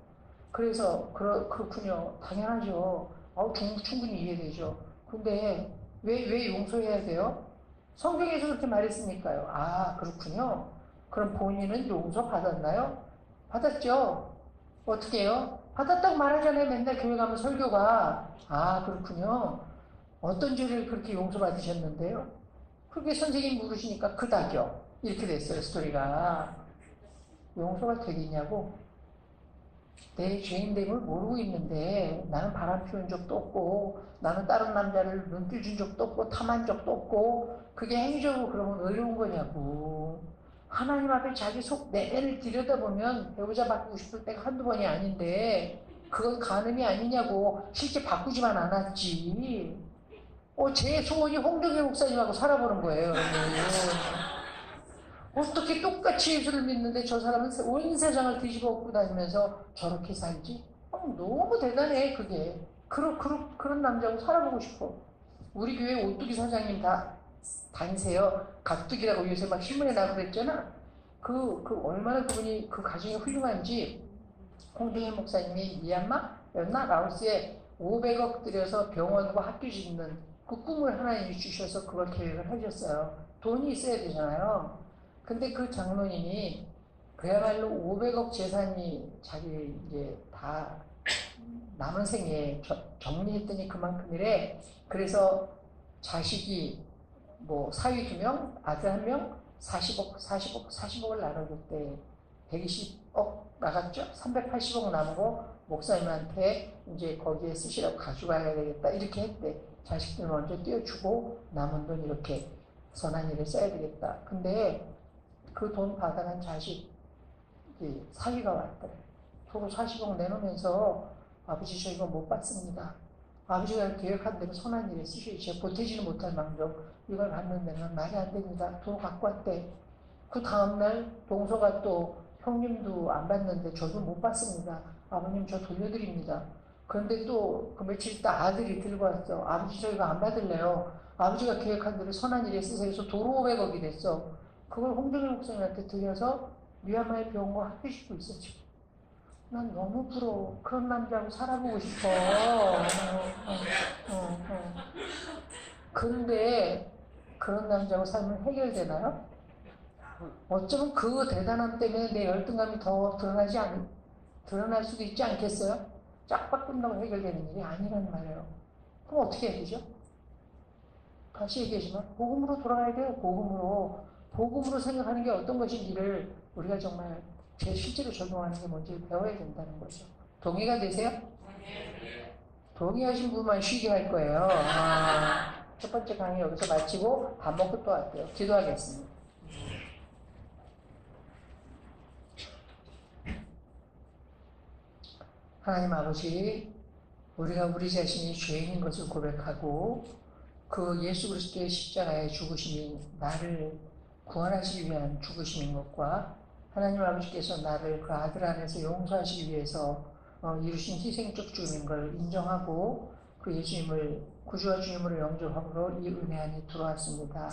그래서 그렇군요. 당연하죠. 충분히 이해되죠. 근데 왜 용서해야 돼요? 성경에서 그렇게 말했으니까요. 아, 그렇군요. 그럼 본인은 용서 받았나요? 받았죠. 어떻게 해요? 받았다고 말하잖아요. 맨날 교회 가면 설교가. 아, 그렇군요. 어떤 죄를 그렇게 용서받으셨는데요? 그게 선생님이 물으시니까 그닥이요. 이렇게 됐어요, 스토리가. 용서가 되겠냐고? 내 죄인됨을 모르고 있는데 나는 바람 피운 적도 없고 나는 다른 남자를 눈길 준 적도 없고 탐한 적도 없고 그게 행위적으로 그러면 어려운 거냐고. 하나님 앞에 자기 속 내면을 들여다보면 배우자 바꾸고 싶을 때가 한두 번이 아닌데 그건 간음이 아니냐고. 실제 바꾸지만 않았지. 제 소원이 홍정혜 목사님하고 살아보는 거예요. 어떻게 똑같이 예수를 믿는데 저 사람은 온 세상을 뒤집어 엎고 다니면서 저렇게 살지? 너무 대단해, 그게. 그런 남자하고 살아보고 싶어. 우리 교회 오뚜기 사장님 다 다니세요. 각뚜기라고 요새 막 신문에 나고 그랬잖아. 얼마나 그분이 그 가정이 훌륭한지, 홍정혜 목사님이 미얀마였나? 라오스에 500억 들여서 병원과 학교 짓는 그 꿈을 하나님이 주셔서 그걸 계획을 하셨어요. 돈이 있어야 되잖아요. 근데 그 장로님이 그야말로 500억 재산이 자기 이제 다 남은 생에 정리했더니 그만큼이래. 그래서 자식이 뭐 사위 2명, 아들 1명, 40억을 나눠줬대. 120억 나갔죠? 380억 남고 목사님한테 이제 거기에 쓰시라고 가져가야 되겠다. 이렇게 했대. 자식들 먼저 띄워주고 남은 돈 이렇게 선한 일에 써야 되겠다. 근데 그 돈 받아간 자식 사위가 왔더래. 저거 40억 내놓으면서 아버지 저 이거 못 받습니다. 아버지가 계획한 대로 선한 일에 쓰셔야지. 보태지는 못할 망정 이걸 받는 데는 말이 안 됩니다. 돈 갖고 왔대. 그 다음날 동서가 또 형님도 안 받는데 저도 못 받습니다. 아버님 저 돌려드립니다. 그런데 또 그 며칠 있다 아들이 들고 왔어. 아버지 저 이거 안 받을래요. 아버지가 계획한 대로 선한 일에 쓰세요. 해서 도로 500억이 됐어. 그걸 홍정일 목사님한테 드려서 미얀마에 병원과 학교 짓고 있어 지금. 난 너무 부러워. 그런 남자하고 살아보고 싶어. 그런데 그런 남자하고 살면 해결되나요? 어쩌면 그 대단함 때문에 내 열등감이 더 드러날 수도 있지 않겠어요? 쫙 바꾼다고 해결되는 일이 아니란 말이에요. 그럼 어떻게 해야 되죠? 다시 얘기하지만 복음으로 돌아가야 돼요. 복음으로 생각하는 게 어떤 것인지를 우리가 정말 제 실제로 적용하는 게 뭔지 배워야 된다는 거죠. 동의가 되세요? 동의하신 분만 쉬게 할 거예요. 첫 번째 강의 여기서 마치고 밥 먹고 또 할게요. 기도하겠습니다. 하나님 아버지, 우리가 우리 자신이 죄인인 것을 고백하고 그 예수 그리스도의 십자가의 죽으심이 나를 구원하시기 위한 죽으심인 것과 하나님 아버지께서 나를 그 아들 안에서 용서하시기 위해서 이루신 희생적 죽음인 걸 인정하고 그 예수님을 구주와 주님으로 영접함으로 이 은혜 안에 들어왔습니다.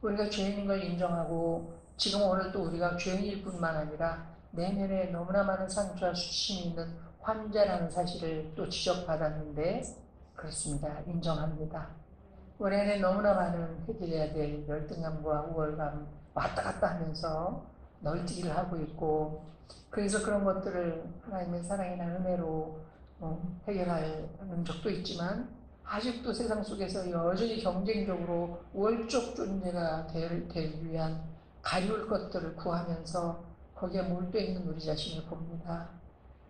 우리가 죄인인 걸 인정하고 지금 오늘 또 우리가 죄인일 뿐만 아니라 내면에 너무나 많은 상처와 수치심이 있는 환자라는 사실을 또 지적받았는데 그렇습니다. 인정합니다. 우리 안에 너무나 많은 해결해야 될 열등감과 우월감 왔다 갔다 하면서 널뛰기를 하고 있고 그래서 그런 것들을 하나님의 사랑이나 은혜로 해결하는 적도 있지만 아직도 세상 속에서 여전히 경쟁적으로 우월적 존재가 되기 위한 가리울 것들을 구하면서 거기에 몰두해 있는 우리 자신을 봅니다.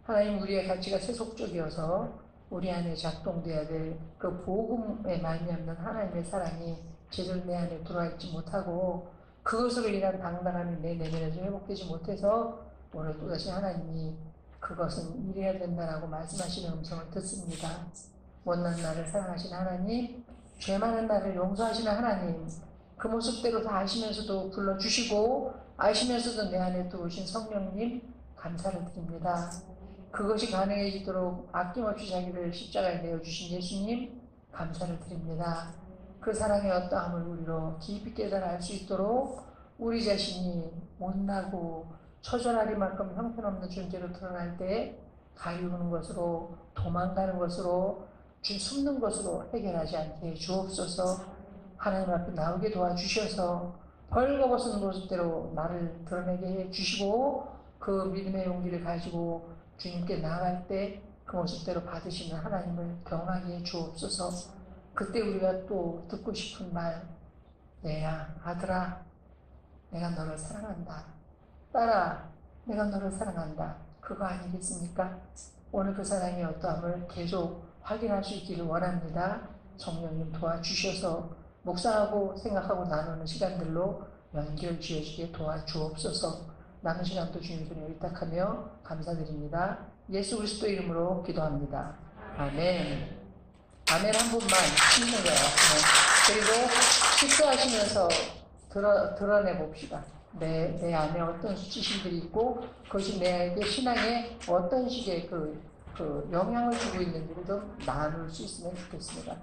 하나님 우리의 가치가 세속적이어서 우리 안에 작동돼야 될 그 복음에 말미암는 하나님의 사랑이 제대로 내 안에 들어와 있지 못하고 그것으로 인한 당당함이 내 내면에서 회복되지 못해서 오늘 또다시 하나님이 그것은 이래야 된다라고 말씀하시는 음성을 듣습니다. 못난 나를 사랑하시는 하나님, 죄 많은 나를 용서하시는 하나님, 그 모습대로 다 아시면서도 불러주시고 아시면서도 내 안에 들어오신 성령님 감사를 드립니다. 그것이 가능해지도록 아낌없이 자기를 십자가에 내어주신 예수님 감사를 드립니다. 그 사랑의 어떠함을 우리로 깊이 깨달아 알 수 있도록 우리 자신이 못나고 처절하리만큼 형편없는 존재로 드러날 때 가리우는 것으로 도망가는 것으로 숨는 것으로 해결하지 않게 주옵소서. 하나님 앞에 나오게 도와주셔서 벌거벗은 모습대로 나를 드러내게 해주시고 그 믿음의 용기를 가지고 주님께 나아갈 때 그 모습대로 받으시는 하나님을 경험하게 해 주옵소서. 그때 우리가 또 듣고 싶은 말, 내야 아들아 내가 너를 사랑한다. 딸아 내가 너를 사랑한다. 그거 아니겠습니까? 오늘 그 사랑의 어떠함을 계속 확인할 수 있기를 원합니다. 성령님 도와주셔서 묵상하고 생각하고 나누는 시간들로 연결 지어지게 도와주옵소서. 남은 시간도 주님 손에 의탁하며 감사드립니다. 예수 그리스도 이름으로 기도합니다. 아멘. 아멘 한 분만 치는 거예요. 그리고 식사하시면서 드러내 봅시다. 내 안에 어떤 수치심들이 있고 그것이 내게 신앙에 어떤 식의 그 영향을 주고 있는지를 좀 나눌 수 있으면 좋겠습니다.